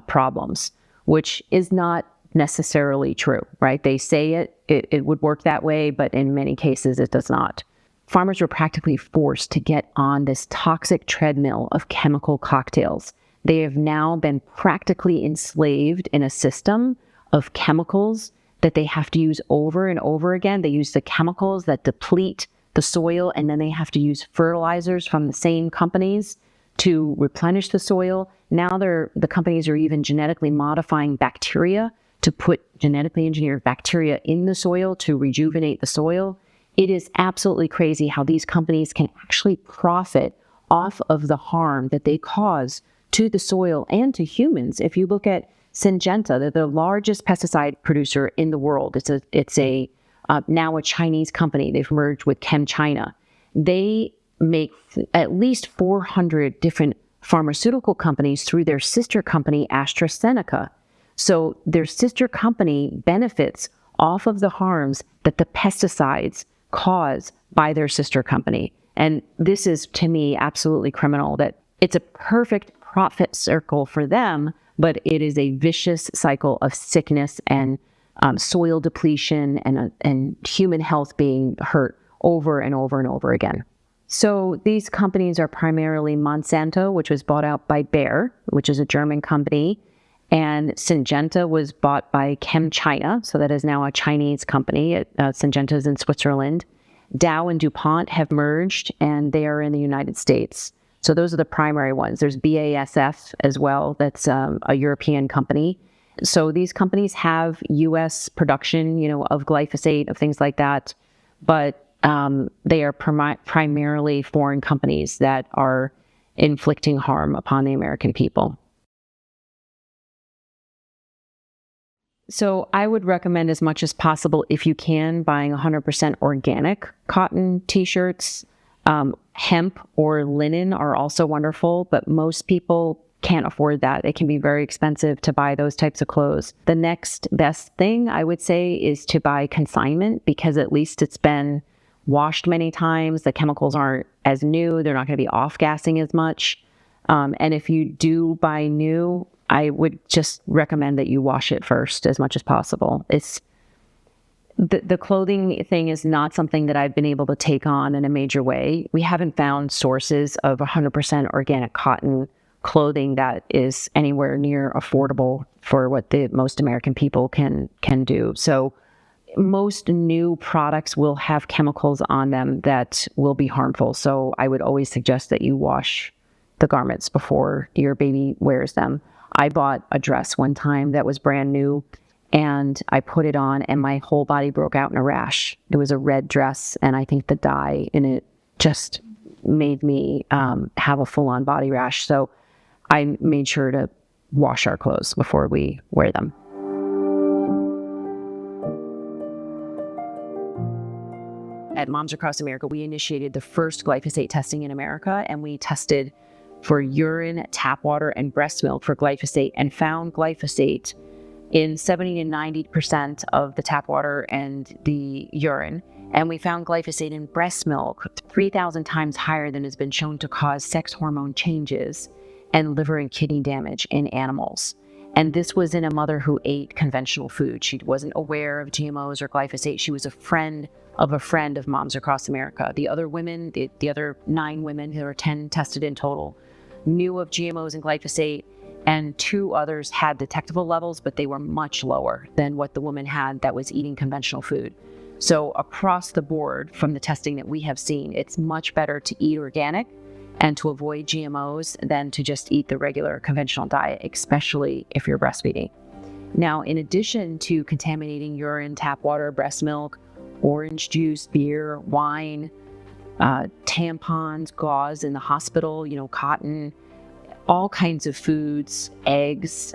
problems, which is not necessarily true, right? They say it would work that way, but in many cases it does not. Farmers were practically forced to get on this toxic treadmill of chemical cocktails. They have now been practically enslaved in a system of chemicals that they have to use over and over again. They use the chemicals that deplete the soil, and then they have to use fertilizers from the same companies to replenish the soil. Now the companies are even genetically modifying bacteria to put genetically engineered bacteria in the soil to rejuvenate the soil. It is absolutely crazy how these companies can actually profit off of the harm that they cause to the soil and to humans. If you look at Syngenta, they're the largest pesticide producer in the world. It's now a Chinese company. They've merged with ChemChina. They make at least 400 different pharmaceutical companies through their sister company, AstraZeneca. So their sister company benefits off of the harms that the pesticides cause by their sister company. And this is, to me, absolutely criminal, that it's a perfect profit circle for them, but it is a vicious cycle of sickness and soil depletion and human health being hurt over and over and over again. So these companies are primarily Monsanto, which was bought out by Bayer, which is a German company, and Syngenta was bought by ChemChina, so that is now a Chinese company. Syngenta is in Switzerland. Dow and DuPont have merged, and they are in the United States. So those are the primary ones. There's BASF as well, that's a European company. So these companies have U.S. production, of glyphosate, of things like that, but they are primarily foreign companies that are inflicting harm upon the American people. So I would recommend, as much as possible, if you can, buying 100% organic cotton t-shirts. Hemp or linen are also wonderful, but most people can't afford that. It can be very expensive to buy those types of clothes. The next best thing I would say is to buy consignment, because at least it's been washed many times. The chemicals aren't as new. They're not going to be off-gassing as much. And if you do buy new, I would just recommend that you wash it first as much as possible. It's the clothing thing is not something that I've been able to take on in a major way. We haven't found sources of 100% organic cotton clothing that is anywhere near affordable for what the most American people can do. So most new products will have chemicals on them that will be harmful. So I would always suggest that you wash the garments before your baby wears them. I bought a dress one time that was brand new, and I put it on and my whole body broke out in a rash. It was a red dress, and I think the dye in it just made me have a full-on body rash. So I made sure to wash our clothes before we wear them. At Moms Across America, we initiated the first glyphosate testing in America, and we tested for urine, tap water, and breast milk for glyphosate, and found glyphosate in 70 to 90% of the tap water and the urine. And we found glyphosate in breast milk 3,000 times higher than has been shown to cause sex hormone changes and liver and kidney damage in animals. And this was in a mother who ate conventional food. She wasn't aware of GMOs or glyphosate. She was a friend of Moms Across America. The other women, the other 9 women, there were 10 tested in total, knew of GMOs and glyphosate, and 2 others had detectable levels, but they were much lower than what the woman had that was eating conventional food. So across the board, from the testing that we have seen, it's much better to eat organic and to avoid GMOs than to just eat the regular conventional diet, especially if you're breastfeeding. Now, in addition to contaminating urine, tap water, breast milk, orange juice, beer, wine, tampons, gauze in the hospital, cotton, all kinds of foods, eggs,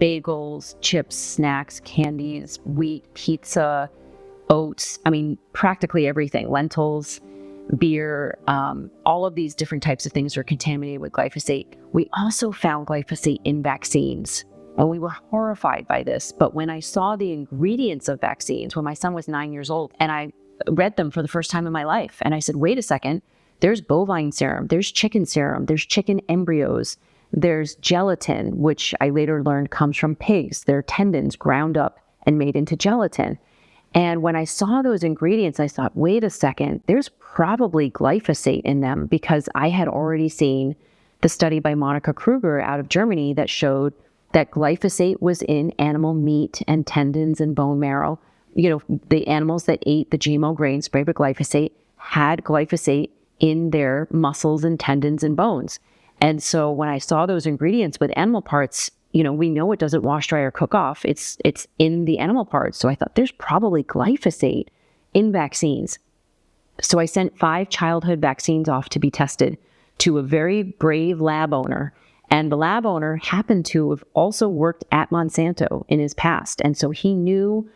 bagels, chips, snacks, candies, wheat, pizza, oats, practically everything, lentils, beer, all of these different types of things are contaminated with glyphosate. We also found glyphosate in vaccines, and we were horrified by this. But when I saw the ingredients of vaccines, when my son was 9 years old, and I read them for the first time in my life, and I said, wait a second, there's bovine serum, there's chicken serum, there's chicken embryos, there's gelatin, which I later learned comes from pigs. Their tendons ground up and made into gelatin. And when I saw those ingredients, I thought, wait a second, there's probably glyphosate in them, because I had already seen the study by Monica Kruger out of Germany that showed that glyphosate was in animal meat and tendons and bone marrow. The animals that ate the GMO grain sprayed with glyphosate had glyphosate in their muscles and tendons and bones. And so when I saw those ingredients with animal parts, we know it doesn't wash, dry, or cook off. It's in the animal parts. So I thought there's probably glyphosate in vaccines. So I sent 5 childhood vaccines off to be tested to a very brave lab owner. And the lab owner happened to have also worked at Monsanto in his past. And so he knew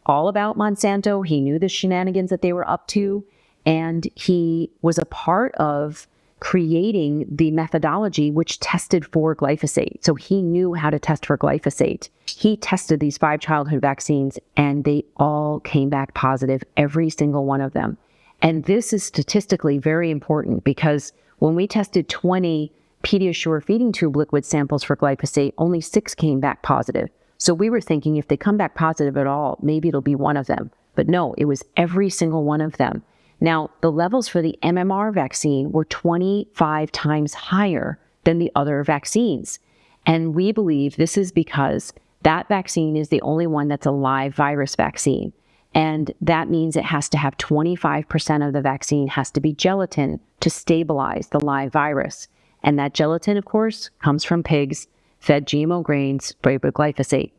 all about Monsanto. He knew the shenanigans that they were up to. And he was a part of creating the methodology which tested for glyphosate. So he knew how to test for glyphosate. He tested these 5 childhood vaccines and they all came back positive, every single one of them. And this is statistically very important, because when we tested 20 Pediasure feeding tube liquid samples for glyphosate, only 6 came back positive. So we were thinking if they come back positive at all, maybe it'll be one of them. But no, it was every single one of them. Now, the levels for the MMR vaccine were 25 times higher than the other vaccines. And we believe this is because that vaccine is the only one that's a live virus vaccine. And that means it has to have 25% of the vaccine has to be gelatin to stabilize the live virus. And that gelatin, of course, comes from pigs fed GMO grains sprayed with glyphosate.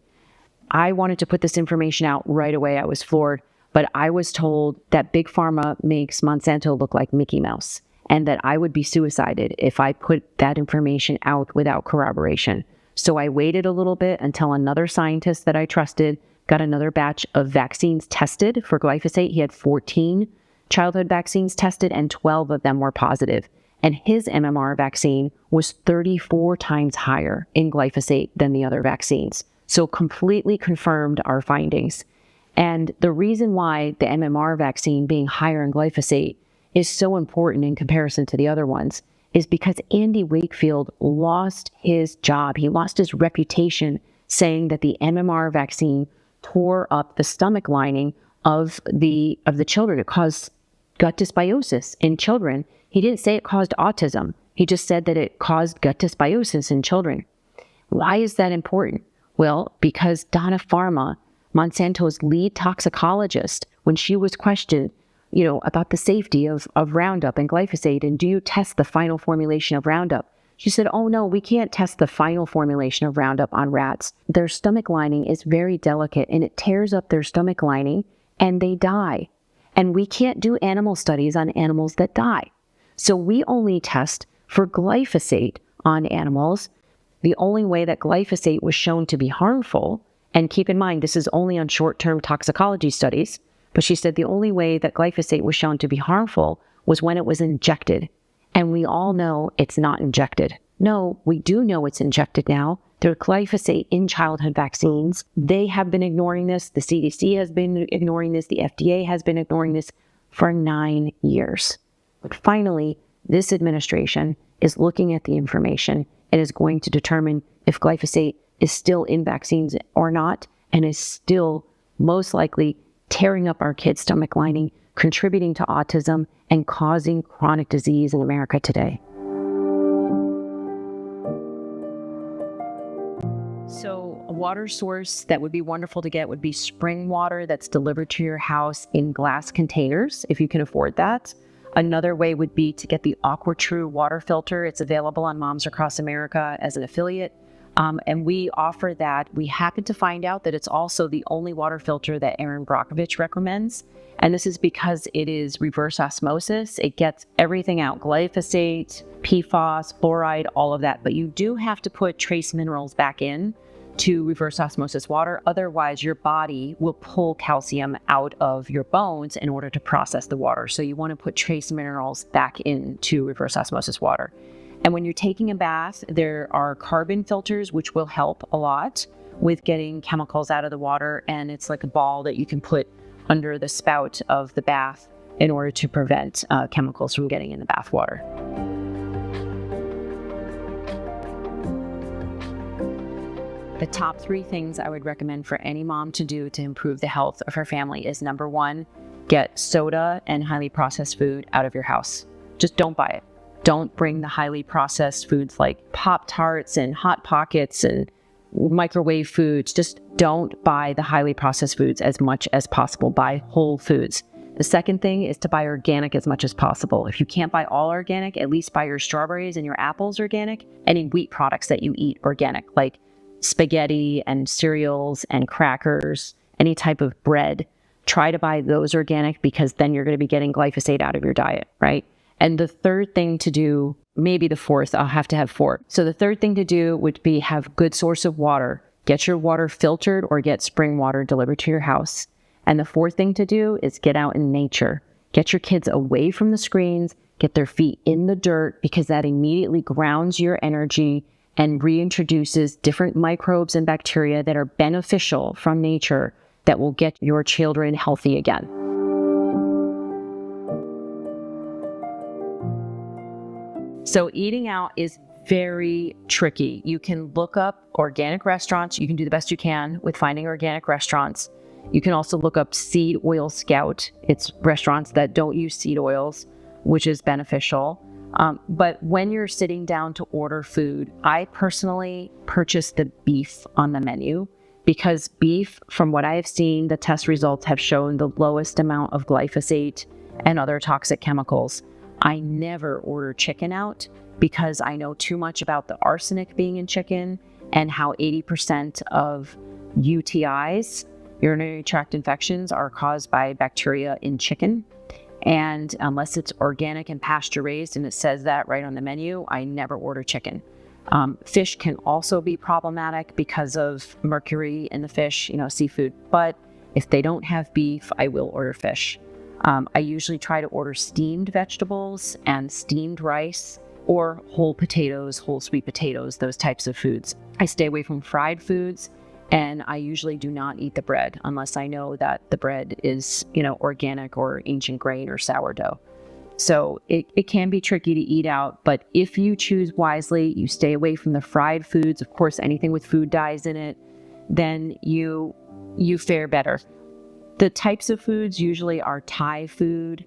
I wanted to put this information out right away. I was floored. But I was told that Big Pharma makes Monsanto look like Mickey Mouse, and that I would be suicided if I put that information out without corroboration. So I waited a little bit until another scientist that I trusted got another batch of vaccines tested for glyphosate. He had 14 childhood vaccines tested and 12 of them were positive. And his MMR vaccine was 34 times higher in glyphosate than the other vaccines. So completely confirmed our findings. And the reason why the MMR vaccine being higher in glyphosate is so important in comparison to the other ones is because Andy Wakefield lost his job. He lost his reputation saying that the MMR vaccine tore up the stomach lining of the children. It caused gut dysbiosis in children. He didn't say it caused autism. He just said that it caused gut dysbiosis in children. Why is that important? Well, because Donna Pharma, Monsanto's lead toxicologist, when she was questioned, about the safety of Roundup and glyphosate, and do you test the final formulation of Roundup? She said, oh no, we can't test the final formulation of Roundup on rats. Their stomach lining is very delicate and it tears up their stomach lining and they die. And we can't do animal studies on animals that die. So we only test for glyphosate on animals. The only way that glyphosate was shown to be harmful, and keep in mind, this is only on short-term toxicology studies, but she said the only way that glyphosate was shown to be harmful was when it was injected. And we all know it's not injected. No, we do know it's injected now. There's glyphosate in childhood vaccines. They have been ignoring this. The CDC has been ignoring this. The FDA has been ignoring this for 9 years. But finally, this administration is looking at the information and is going to determine if glyphosate is still in vaccines or not, and is still most likely tearing up our kids' stomach lining, contributing to autism, and causing chronic disease in America today. So a water source that would be wonderful to get would be spring water that's delivered to your house in glass containers, if you can afford that. Another way would be to get the AquaTrue water filter. It's available on Moms Across America as an affiliate. And we offer that. We happen to find out that it's also the only water filter that Erin Brockovich recommends. And this is because it is reverse osmosis. It gets everything out, glyphosate, PFAS, fluoride, all of that. But you do have to put trace minerals back in to reverse osmosis water. Otherwise, your body will pull calcium out of your bones in order to process the water. So you want to put trace minerals back into reverse osmosis water. And when you're taking a bath, there are carbon filters, which will help a lot with getting chemicals out of the water. And it's like a ball that you can put under the spout of the bath in order to prevent chemicals from getting in the bathwater. The top 3 things I would recommend for any mom to do to improve the health of her family is, number 1, get soda and highly processed food out of your house. Just don't buy it. Don't bring the highly processed foods like Pop-Tarts and Hot Pockets and microwave foods. Just don't buy the highly processed foods as much as possible. Buy whole foods. The second thing is to buy organic as much as possible. If you can't buy all organic, at least buy your strawberries and your apples organic. Any wheat products that you eat organic, like spaghetti and cereals and crackers, any type of bread. Try to buy those organic, because then you're going to be getting glyphosate out of your diet, right? And the third thing to do, maybe the fourth, I'll have to have 4. So the third thing to do would be have good source of water. Get your water filtered or get spring water delivered to your house. And the fourth thing to do is get out in nature. Get your kids away from the screens, get their feet in the dirt, because that immediately grounds your energy and reintroduces different microbes and bacteria that are beneficial from nature that will get your children healthy again. So eating out is very tricky. You can look up organic restaurants. You can do the best you can with finding organic restaurants. You can also look up Seed Oil Scout. It's restaurants that don't use seed oils, which is beneficial. But when you're sitting down to order food, I personally purchase the beef on the menu, because beef, from what I have seen, the test results have shown the lowest amount of glyphosate and other toxic chemicals. I never order chicken out, because I know too much about the arsenic being in chicken and how 80% of UTIs, urinary tract infections, are caused by bacteria in chicken. And unless it's organic and pasture raised, and it says that right on the menu, I never order chicken. Fish can also be problematic because of mercury in the fish, seafood. But if they don't have beef, I will order fish. I usually try to order steamed vegetables and steamed rice, or whole potatoes, whole sweet potatoes, those types of foods. I stay away from fried foods. And I usually do not eat the bread unless I know that the bread is, organic or ancient grain or sourdough. So it can be tricky to eat out, but if you choose wisely, you stay away from the fried foods, of course, anything with food dyes in it, then you fare better. The types of foods usually are Thai food,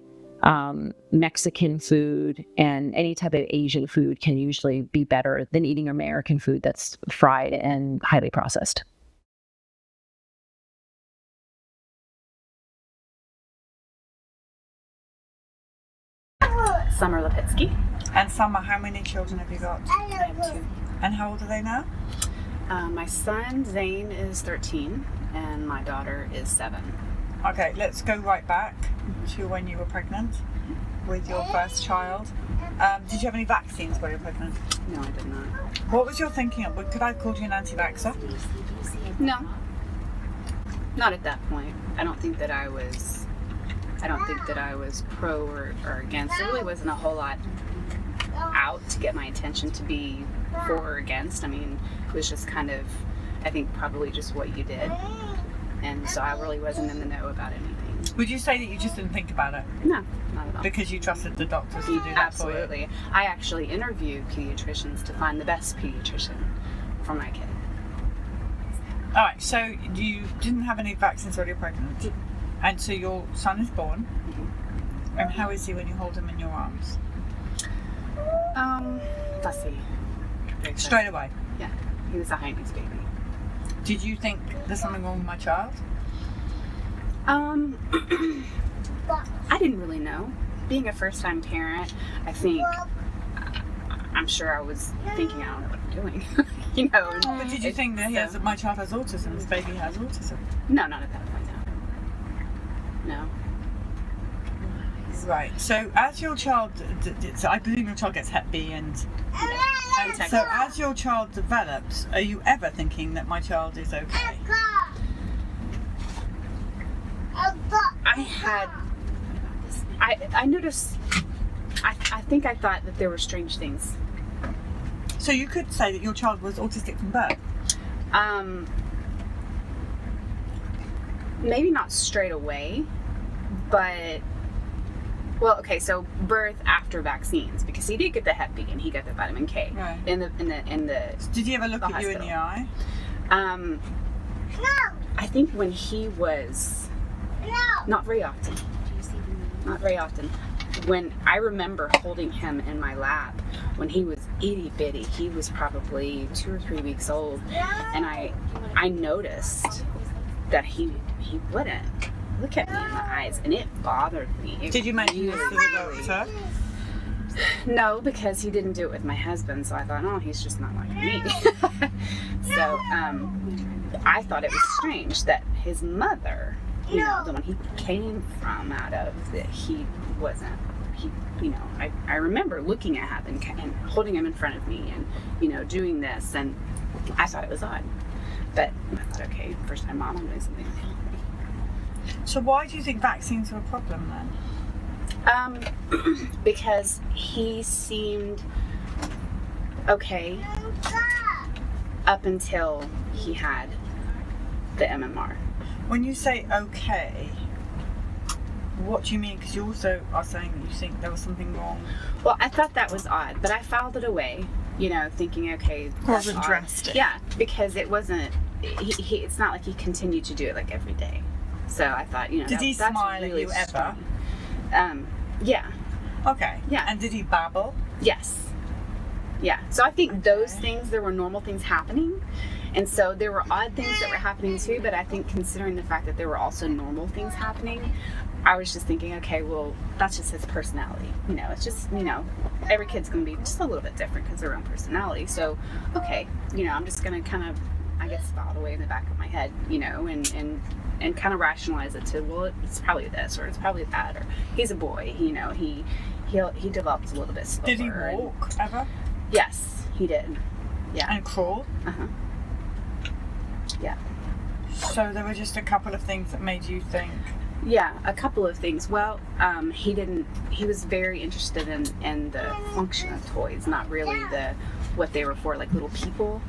Mexican food, and any type of Asian food can usually be better than eating American food that's fried and highly processed. Summer Lipitsky. And Summer, how many children have you got? I have 2. And how old are they now? My son, Zane, is 13, and my daughter is 7. Okay, let's go right back to when you were pregnant with your first child. Did you have any vaccines while you were pregnant? No, I did not. What was your thinking of? Could I have called you an anti-vaxxer? No. Not at that point. I don't think that I was pro or against. There really wasn't a whole lot out to get my attention to be for or against. I mean, it was just kind of, I think, probably just what you did. And so I really wasn't in the know about anything. Would you say that you just didn't think about it? No, not at all. Because you trusted the doctors to do that for you? Absolutely. I actually interviewed pediatricians to find the best pediatrician for my kid. All right, so you didn't have any vaccines while you're pregnant? And so your son is born. Mm-hmm. And how is he when you hold him in your arms? Fussy. Straight away? Yeah, he was a Heine's baby. Did you think there's something wrong with my child? I didn't really know. Being a first-time parent, I'm sure I was thinking, I don't know what I'm doing. But did you think that my child has autism, this baby has autism? No, not at that point, no. Right. So as your child, I presume your child gets Hep B and so as your child develops, are you ever thinking that my child is okay? I noticed, I think I thought that there were strange things. So you could say that your child was autistic from birth? Maybe not straight away, but Well, okay, so birth after vaccines, because he did get the Hep B and he got the vitamin K. Right. In the. Did he ever look at you in the eye? I think when he was not very often. Not very often. When I remember holding him in my lap when he was itty bitty, he was probably 2 or 3 weeks old, and I noticed that he wouldn't look at me in the eyes, and it bothered me. Did you mention this to the doctor? No, because he didn't do it with my husband, so I thought, oh, he's just not like me. So I thought it was strange that his mother, you know, the one he came from out of, that he wasn't, you know, I remember looking at him and holding him in front of me and, you know, doing this, and I thought it was odd. But I thought, okay, first time mom, I'm doing something wrong. So why do you think vaccines were a problem then? Because he seemed okay up until he had the MMR. When you say okay, what do you mean? Because you also are saying that you think there was something wrong. Well, I thought that was odd, but I filed it away, you know, thinking, okay, that's Wasn't odd. drastic. Yeah, because it wasn't, it's not like he continued to do it like every day. So I thought, you know, Did he that's smile really at you ever? strange. Yeah. Okay. Yeah. And did he babble? Yes. Yeah. So I think those things, there were normal things happening. And so there were odd things that were happening too, but I think considering the fact that there were also normal things happening, I was just thinking, okay, well, that's just his personality. You know, it's just, you know, every kid's going to be just a little bit different because of their own personality. So, okay, you know, I'm just going to kind of, I guess, file it away in the back of my head, you know, and kind of rationalize it to, well, it's probably this or it's probably that, or he's a boy, you know, he develops a little bit slower. Did he walk ever? Yes, he did. Yeah. And crawl? Uh-huh. Yeah. So there were just a couple of things that made you think. Yeah, a couple of things. Well, he was very interested in the function of toys, not really what they were for, like little people.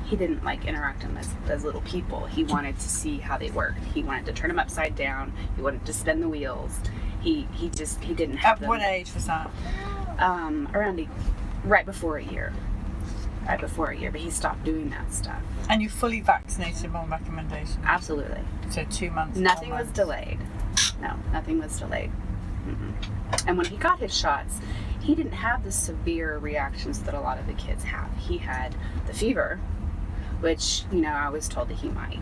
He didn't like interact them as little people. He wanted to see how they worked. He wanted to turn them upside down. He wanted to spin the wheels. He didn't have At them. what age was that? Right before a year. Right before a year, but he stopped doing that stuff. And you fully vaccinated him on recommendation? Absolutely. So 2 months? Nothing 4 was months. delayed. No, nothing was delayed. Mm-mm. And when he got his shots, he didn't have the severe reactions that a lot of the kids have. He had the fever, which, you know, I was told that he might.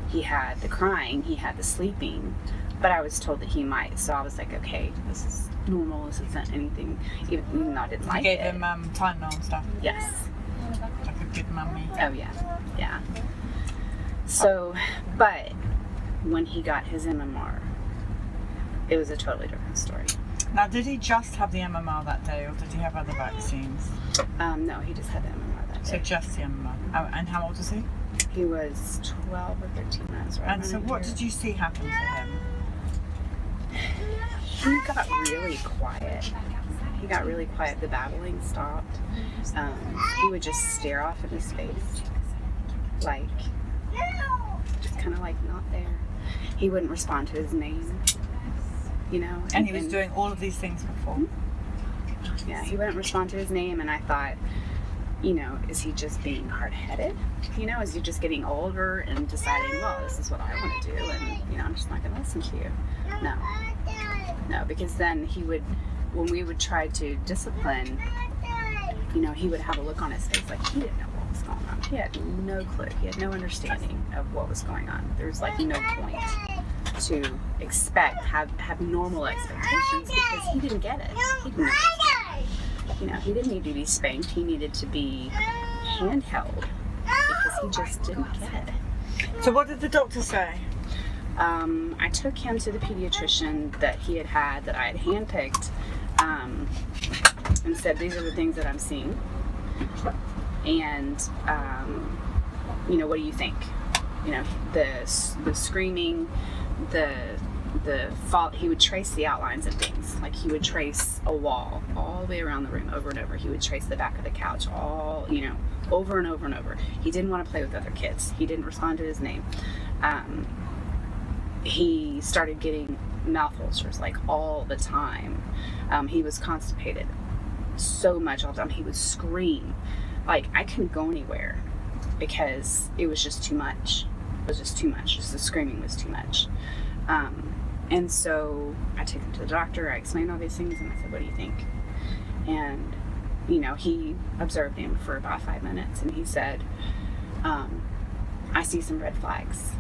He had the crying, he had the sleeping, but I was told that he might. So I was like, okay, this is normal, this isn't anything, even though I didn't like You gave it. him Tylenol and stuff? Yes. Like a good mummy. Oh, yeah. Yeah. So, but when he got his MMR, it was a totally different story. Now, did he just have the MMR that day, or did he have other vaccines? No, he just had the MMR that So day. just the MMR. Oh, and how old was he? He was 12 or 13 months, right? And so what did you see happen to him? He got really quiet. He got really quiet. The babbling stopped. He would just stare off into space, like, just kind of like not there. He wouldn't respond to his name, you know. And he was doing all of these things before? Yeah, he wouldn't respond to his name, and I thought, you know, is he just being hard-headed? You know, is he just getting older and deciding, well, this is what I want to do, and, you know, I'm just not going to listen to you? No, because then he would, when we would try to discipline, you know, he would have a look on his face like he didn't know what was going on. He had no clue. He had no understanding of what was going on. There was like no point to have normal expectations because he didn't get it. He didn't know. You know, he didn't need to be spanked. He needed to be handheld because he just didn't get it. So what did the doctor say? I took him to the pediatrician that he had that I had handpicked, and said, these are the things that I'm seeing. And, you know, what do you think? You know, the screaming, the fault, he would trace the outlines of things. Like he would trace a wall all the way around the room over and over. He would trace the back of the couch all, you know, over and over and over. He didn't want to play with other kids. He didn't respond to his name. He started getting mouth ulcers like all the time. He was constipated so much all the time. He would scream. Like, I couldn't go anywhere because it was just too much. It was just too much. Just the screaming was too much. And so I took him to the doctor. I explained all these things, and I said, what do you think? And, you know, he observed him for about 5 minutes, and he said, I see some red flags.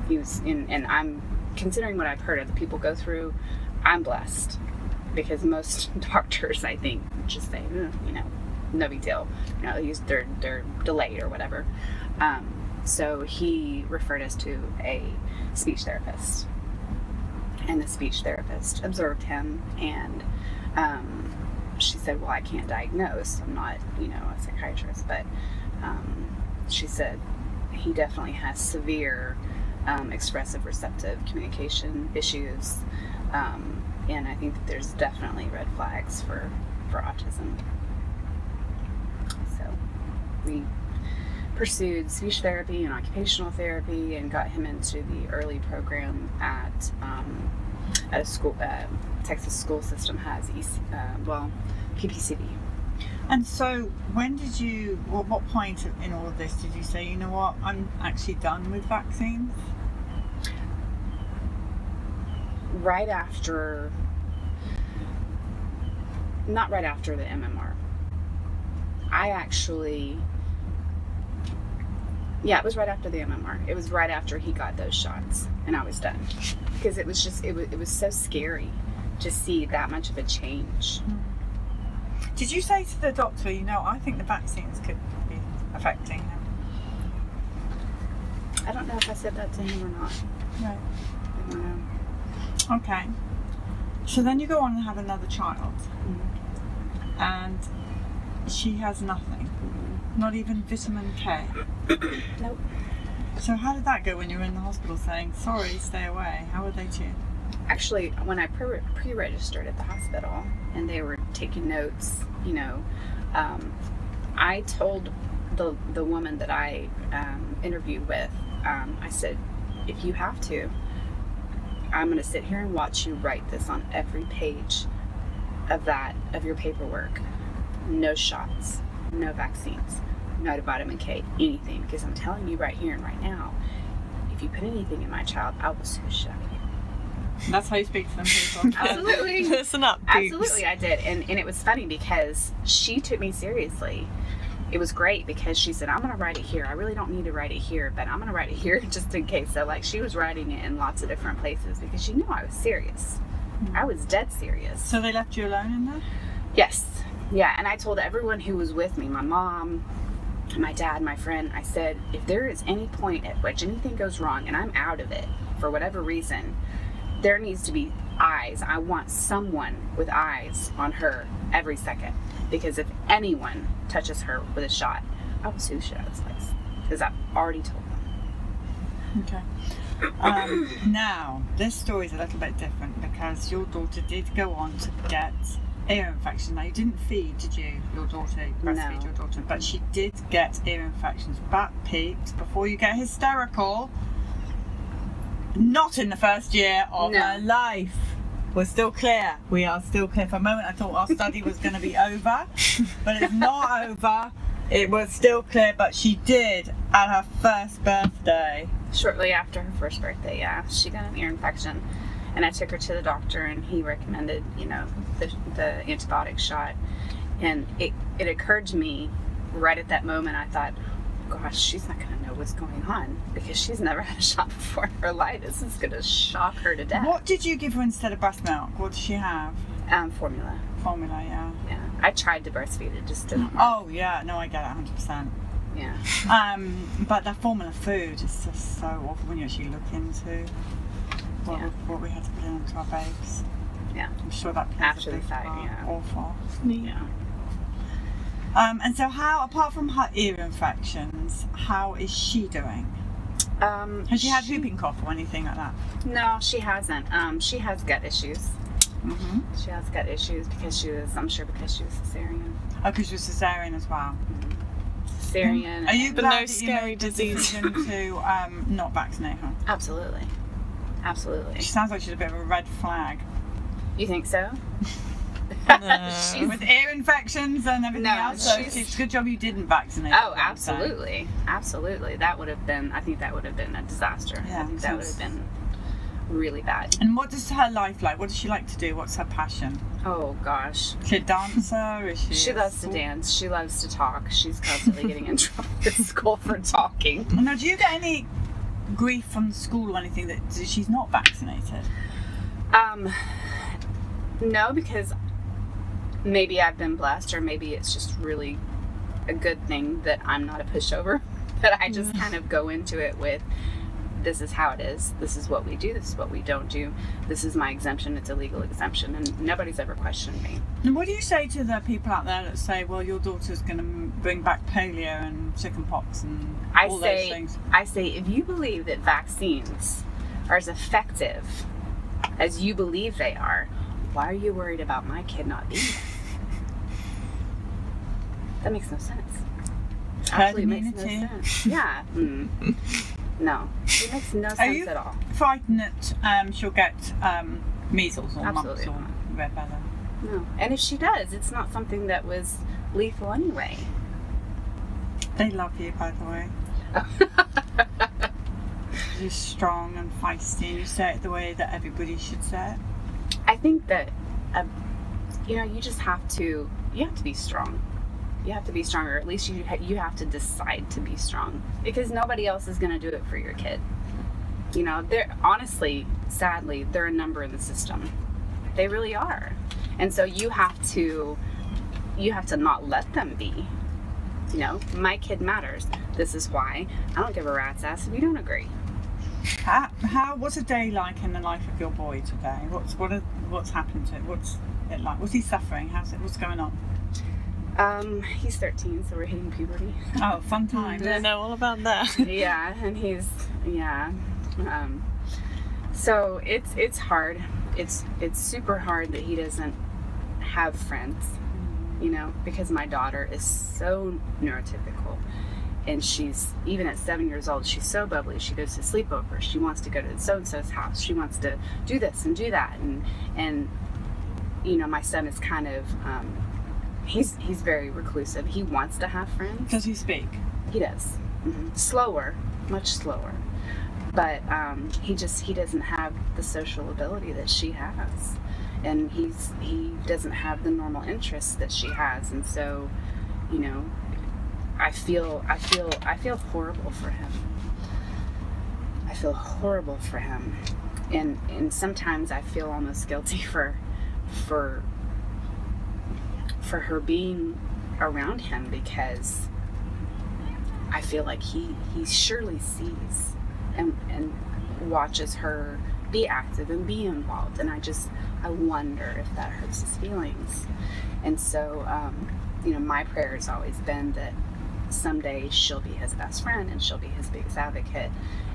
He was in, and I'm considering what I've heard other people go through, I'm blessed, because most doctors, I think, just say, you know, no big deal. You know, they're delayed or whatever. So he referred us to a speech therapist, and the speech therapist observed him, and she said, well, I can't diagnose. I'm not, you know, a psychiatrist, but she said he definitely has severe expressive receptive communication issues, and I think that there's definitely red flags for autism. So we pursued speech therapy and occupational therapy and got him into the early program at a school. Texas school system has PPCD. And so when did you, or what point in all of this did you say, you know what, I'm actually done with vaccines? Right after, not right after the MMR. I actually, yeah, it was right after the MMR. It was right after he got those shots, and I was done. Because it was just, it was so scary to see that much of a change. Did you say to the doctor, you know, I think the vaccines could be affecting him? I don't know if I said that to him or not. Right. I don't know. Okay. So then you go on and have another child, and she has nothing. Not even vitamin K. Nope. So how did that go when you were in the hospital saying, sorry, stay away? How would they do? Actually, when I pre-registered at the hospital and they were taking notes, you know, I told the woman that I interviewed with, I said, if you have to, I'm going to sit here and watch you write this on every page of your paperwork. No shots, no vaccines, no vitamin K, anything, because I'm telling you right here and right now, if you put anything in my child, I will sue you. That's how you speak to them people. Absolutely. Listen up, peeps. Absolutely, I did. And it was funny because she took me seriously. It was great because she said, I'm going to write it here. I really don't need to write it here, but I'm going to write it here just in case. So, like, she was writing it in lots of different places because she knew I was serious. I was dead serious. So they left you alone in there? Yes. Yeah, and I told everyone who was with me, my mom, my dad, my friend, I said, if there is any point at which anything goes wrong and I'm out of it for whatever reason, there needs to be eyes. I want someone with eyes on her every second, because if anyone touches her with a shot, I will sue shit out of this place, because I've already told them. Okay. Now, this story is a little bit different because your daughter did go on to get ear infection. Now, you didn't feed, did you, your daughter, breastfeed your daughter, but she did get ear infections. But, Pete, before you get hysterical, not in the first year of her life. We're still clear. We are still clear. For a moment, I thought our study was going to be over, but it's not over. It was still clear, but she did at her first birthday. Shortly after her first birthday, yeah, she got an ear infection, and I took her to the doctor, and he recommended, you know, the antibiotic shot. And it occurred to me right at that moment. I thought, gosh, she's not going to know what's going on because she's never had a shot before in her life. This is going to shock her to death. What did you give her instead of breast milk? What did she have? Formula. Formula, yeah. Yeah. I tried to breastfeed it, just didn't work. Oh, yeah. No, I get it 100%. Yeah. But that formula food is just so awful when you actually look into what we had to put into our babes. Yeah. I'm sure that plays After a the big fact, part. yeah. Awful. Yeah. And so how, apart from her ear infections, how is she doing? Has she had whooping cough or anything like that? No, she hasn't. She has gut issues. Mm-hmm. She has gut issues because she was cesarean. Oh, because she was cesarean as well. Cesarean. Are you But glad no that you scary made the disease. decision to not vaccinate her? Absolutely. absolutely. She sounds like she's a bit of a red flag. You think so? With ear infections and everything else, so it's a good job you didn't vaccinate. Oh, absolutely. Absolutely. That would have been, I think that would have been a disaster. Yeah, I think that would have been really bad. And what does her life like? What does she like to do? What's her passion? Oh, gosh. Is she a dancer? Is she? She loves to dance. She loves to talk. She's constantly getting in trouble at school for talking. Now, do you get any grief from the school or anything that she's not vaccinated? No, because maybe I've been blessed, or maybe it's just really a good thing that I'm not a pushover, that I just kind of go into it with, this is how it is, this is what we do, this is what we don't do, this is my exemption, it's a legal exemption, and nobody's ever questioned me. And what do you say to the people out there that say, well, your daughter's going to bring back polio and chickenpox and all those things? I say, if you believe that vaccines are as effective as you believe they are, why are you worried about my kid not being there? That makes no sense. Actually, makes no sense. Yeah. No, it makes no sense at all. Are you frightened that she'll get measles or Absolutely mumps or rubella? No. And if she does, it's not something that was lethal anyway. They love you, by the way. You're strong and feisty, and you say it the way that everybody should say it. I think that, you just have to be strong. You have to be stronger. At least you have to decide to be strong, because nobody else is going to do it for your kid. They're honestly, sadly, they're a number in the system. They really are. And so you have to not let them be. My kid matters. This is why I don't give a rat's ass if you don't agree. What's a day like in the life of your boy today? What's happened to it? What's it like? What's he suffering? What's going on? He's 13, so we're hitting puberty. Oh, fun times. I know all about that. Yeah, and so it's hard. It's super hard that he doesn't have friends, because my daughter is so neurotypical. And she's, even at 7 years old, she's so bubbly. She goes to sleepovers. She wants to go to so-and-so's house. She wants to do this and do that. And my son is kind of, he's very reclusive. He wants to have friends. Does he speak? He does. Mm-hmm. Slower, much slower. But he doesn't have the social ability that she has. And he doesn't have the normal interests that she has. And so, I feel horrible for him. I feel horrible for him, and sometimes I feel almost guilty for her being around him, because I feel like he surely sees and watches her be active and be involved, and I wonder if that hurts his feelings. And so my prayer has always been that someday she'll be his best friend and she'll be his biggest advocate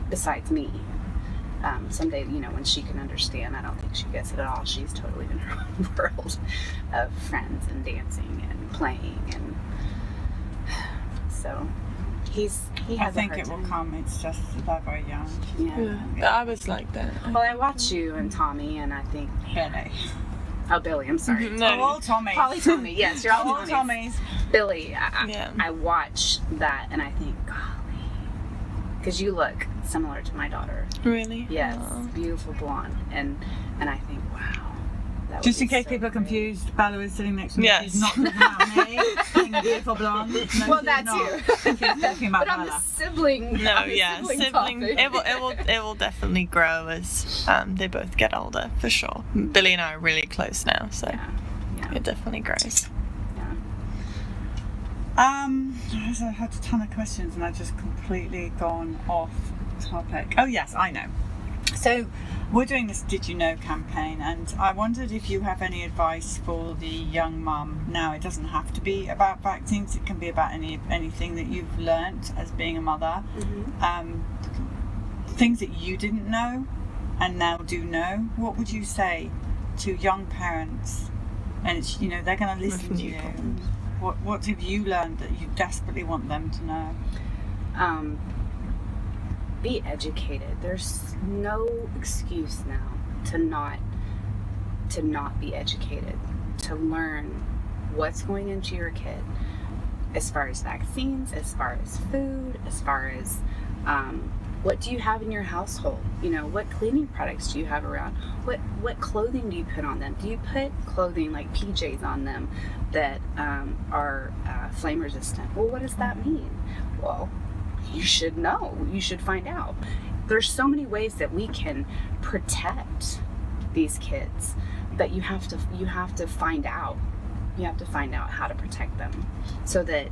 besides me. Someday, when she can understand. I don't think she gets it at all. She's totally in her own world of friends and dancing and playing, and so he has I think a hard it will time. come. It's just they're very young. Yeah. I was like that. Well, I watch you and Tommy, and I think Billy. Oh, Billy, I'm sorry. No. All Tommy. Polly Tommy, yes, you're all Tommys. Billy, I watch that and I think, golly, because you look similar to my daughter. Really? Yes, Aww. beautiful blonde, and I think, wow. That Just would in be case so people are great. confused, Bella is sitting next to me. Yes. She's not talking about me being a beautiful blonde. No, Well, she's that's not. you. She's talking about But on the Bella. sibling. No, on the yeah, sibling. topic. It will definitely grow as they both get older, for sure. Billy and I are really close now, so Yeah. it definitely grows. Yeah. I had a ton of questions and I've just completely gone off topic. Oh yes, I know. So we're doing this Did You Know campaign, and I wondered if you have any advice for the young mum. Now, it doesn't have to be about vaccines, it can be about anything that you've learnt as being a mother. Things that you didn't know and now do know. What would you say to young parents? And it's, they're going to listen to you. What have you learned that you desperately want them to know? be educated. There's no excuse now to not be educated, to learn what's going into your kid, as far as vaccines, as far as food, as far as what do you have in your household? You know, what cleaning products do you have around? What clothing do you put on them? Do you put clothing like PJs on them that are flame resistant? Well, what does that mean? Well, you should know. You should find out. There's so many ways that we can protect these kids, but you have to find out. You have to find out how to protect them so that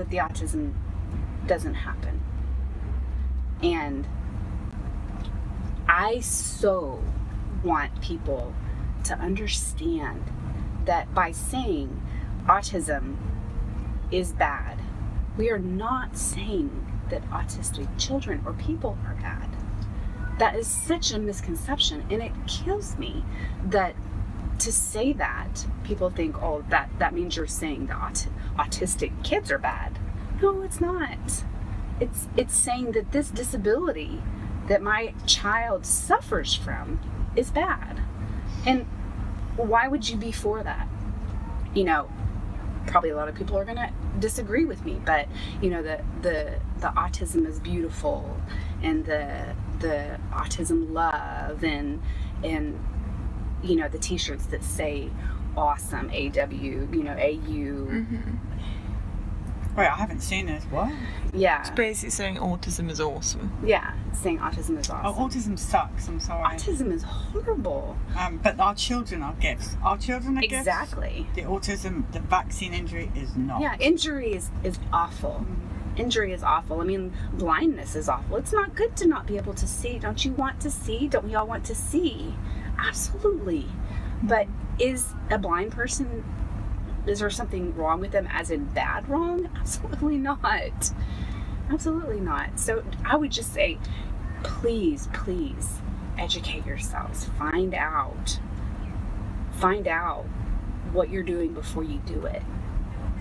the autism doesn't happen. And I so want people to understand that by saying autism is bad, we are not saying that autistic children or people are bad. That is such a misconception, and it kills me that to say that, people think, oh, that means you're saying that autistic kids are bad. No, it's not. It's saying that this disability that my child suffers from is bad. And why would you be for that? You know, probably a lot of people are gonna disagree with me, but you know, the autism is beautiful, and the autism love, and you know, the t-shirts that say awesome, AW, you know, AU. Mm-hmm. Wait, I haven't seen this. What? Yeah. It's basically saying autism is awesome. Yeah, saying autism is awesome. Oh, autism sucks. I'm sorry. Autism is horrible. But our children are gifts. Our children are gifts. Exactly. The autism, the vaccine injury is not. Yeah, injury is awful. Injury is awful. I mean, blindness is awful. It's not good to not be able to see. Don't you want to see? Don't we all want to see? Absolutely. But is a blind person, is there something wrong with them as in bad wrong? Absolutely not. Absolutely not. So I would just say, please educate yourselves. Find out what you're doing before you do it.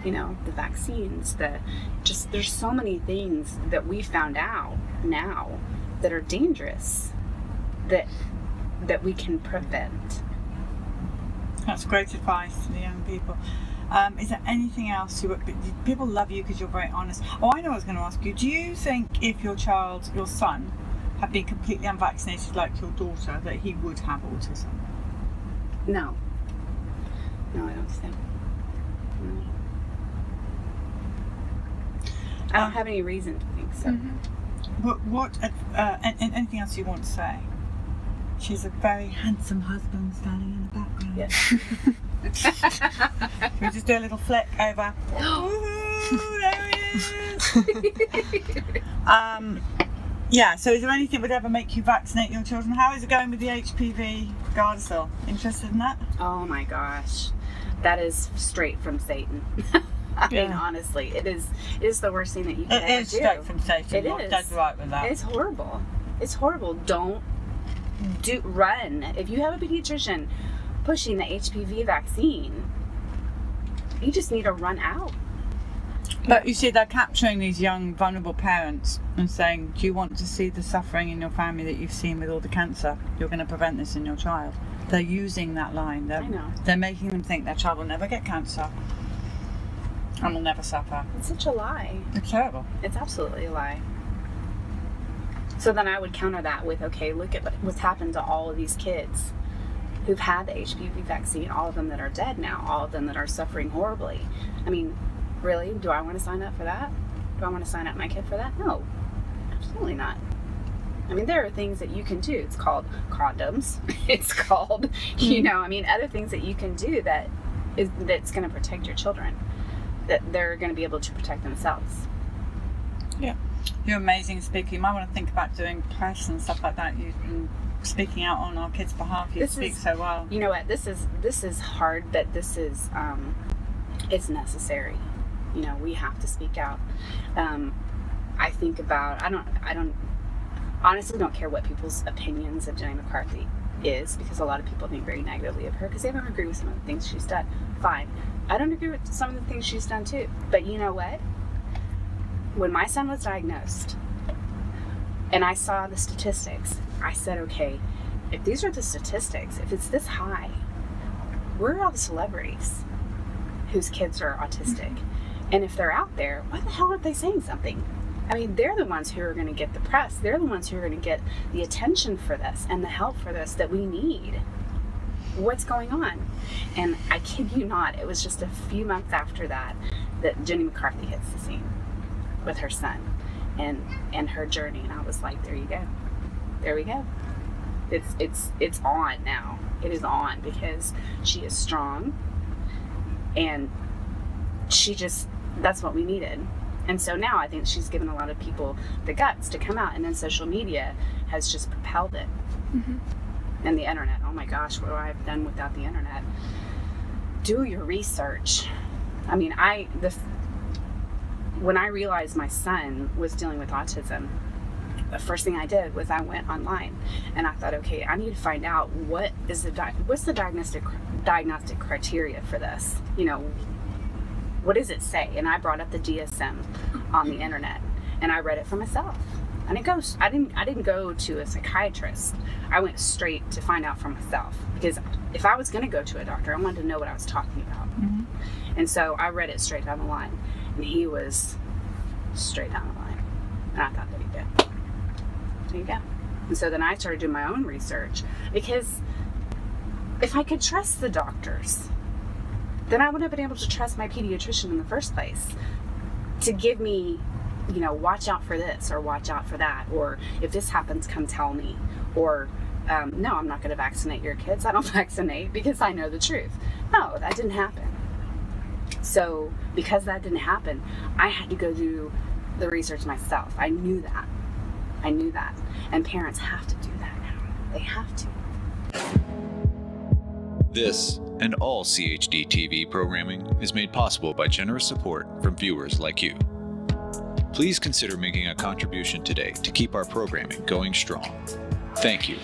You know, the vaccines, there's so many things that we found out now that are dangerous that we can prevent. That's great advice to the young people. Is there anything else people love you because you're very honest? Oh, I know I was going to ask you. Do you think if your son, had been completely unvaccinated like your daughter, that he would have autism? No, I don't think. No. I don't have any reason to think so. Mm-hmm. Anything else you want to say? She's a very handsome husband standing in the background. Yes. Can we just do a little flick over? Ooh, there he is. Yeah, so is there anything that would ever make you vaccinate your children? How is it going with the HPV Gardasil? Interested in that? Oh my gosh. That is straight from Satan. I mean, honestly, it is the worst thing that you can ever do. It is straight from Satan. It is. That's right with that. It's horrible. It's horrible. Don't run. If you have a pediatrician pushing the HPV vaccine, you just need to run out. But you see, they're capturing these young, vulnerable parents and saying, do you want to see the suffering in your family that you've seen with all the cancer? You're going to prevent this in your child. They're using that line. I know. They're making them think their child will never get cancer and will never suffer. It's such a lie. It's terrible. It's absolutely a lie. So then I would counter that with, okay, look at what's happened to all of these kids who've had the HPV vaccine, all of them that are dead now, all of them that are suffering horribly. I mean, really, do I want to sign up for that? Do I want to sign up my kid for that? No, absolutely not. I mean, there are things that you can do. It's called condoms. It's called, you know, I mean, other things that you can do that's going to protect your children, that they're going to be able to protect themselves. Yeah. You're amazing speaker. You might want to think about doing press and stuff like that. You've been speaking out on our kids' behalf. You speak so well. You know what? This is hard, but this is it's necessary. You know, we have to speak out. I think about I don't honestly don't care what people's opinions of Jenny McCarthy is, because a lot of people think very negatively of her because they don't agree with some of the things she's done. fine. I don't agree with some of the things she's done too. But you know what? When my son was diagnosed and I saw the statistics, I said, okay, if these are the statistics, if it's this high, where are all the celebrities whose kids are autistic? And if they're out there, why the hell aren't they saying something? I mean, they're the ones who are going to get the press. They're the ones who are going to get the attention for this and the help for this that we need. What's going on? And I kid you not, it was just a few months after that Jenny McCarthy hits the scene with her son and her journey. And I was like, there you go. There we go. It's on now. It is on because she is strong and that's what we needed. And so now I think she's given a lot of people the guts to come out, and then social media has just propelled it. And the internet, oh my gosh, what would I have done without the internet? Do your research. I mean, when I realized my son was dealing with autism, the first thing I did was I went online and I thought, okay, I need to find out what's the diagnostic criteria for this? You know, what does it say? And I brought up the DSM on the internet and I read it for myself. I didn't go to a psychiatrist. I went straight to find out for myself, because if I was going to go to a doctor, I wanted to know what I was talking about. And so I read it straight down the line, and he was straight down the line. And I thought, there you go. And so then I started doing my own research, because if I could trust the doctors, then I wouldn't have been able to trust my pediatrician in the first place to give me, you know, watch out for this or watch out for that, or if this happens, come tell me, or no, I'm not going to vaccinate your kids. I don't vaccinate because I know the truth. No, that didn't happen. So because that didn't happen, I had to go do the research myself. I knew that. And parents have to do that now. They have to. This and all CHD TV programming is made possible by generous support from viewers like you. Please consider making a contribution today to keep our programming going strong. Thank you.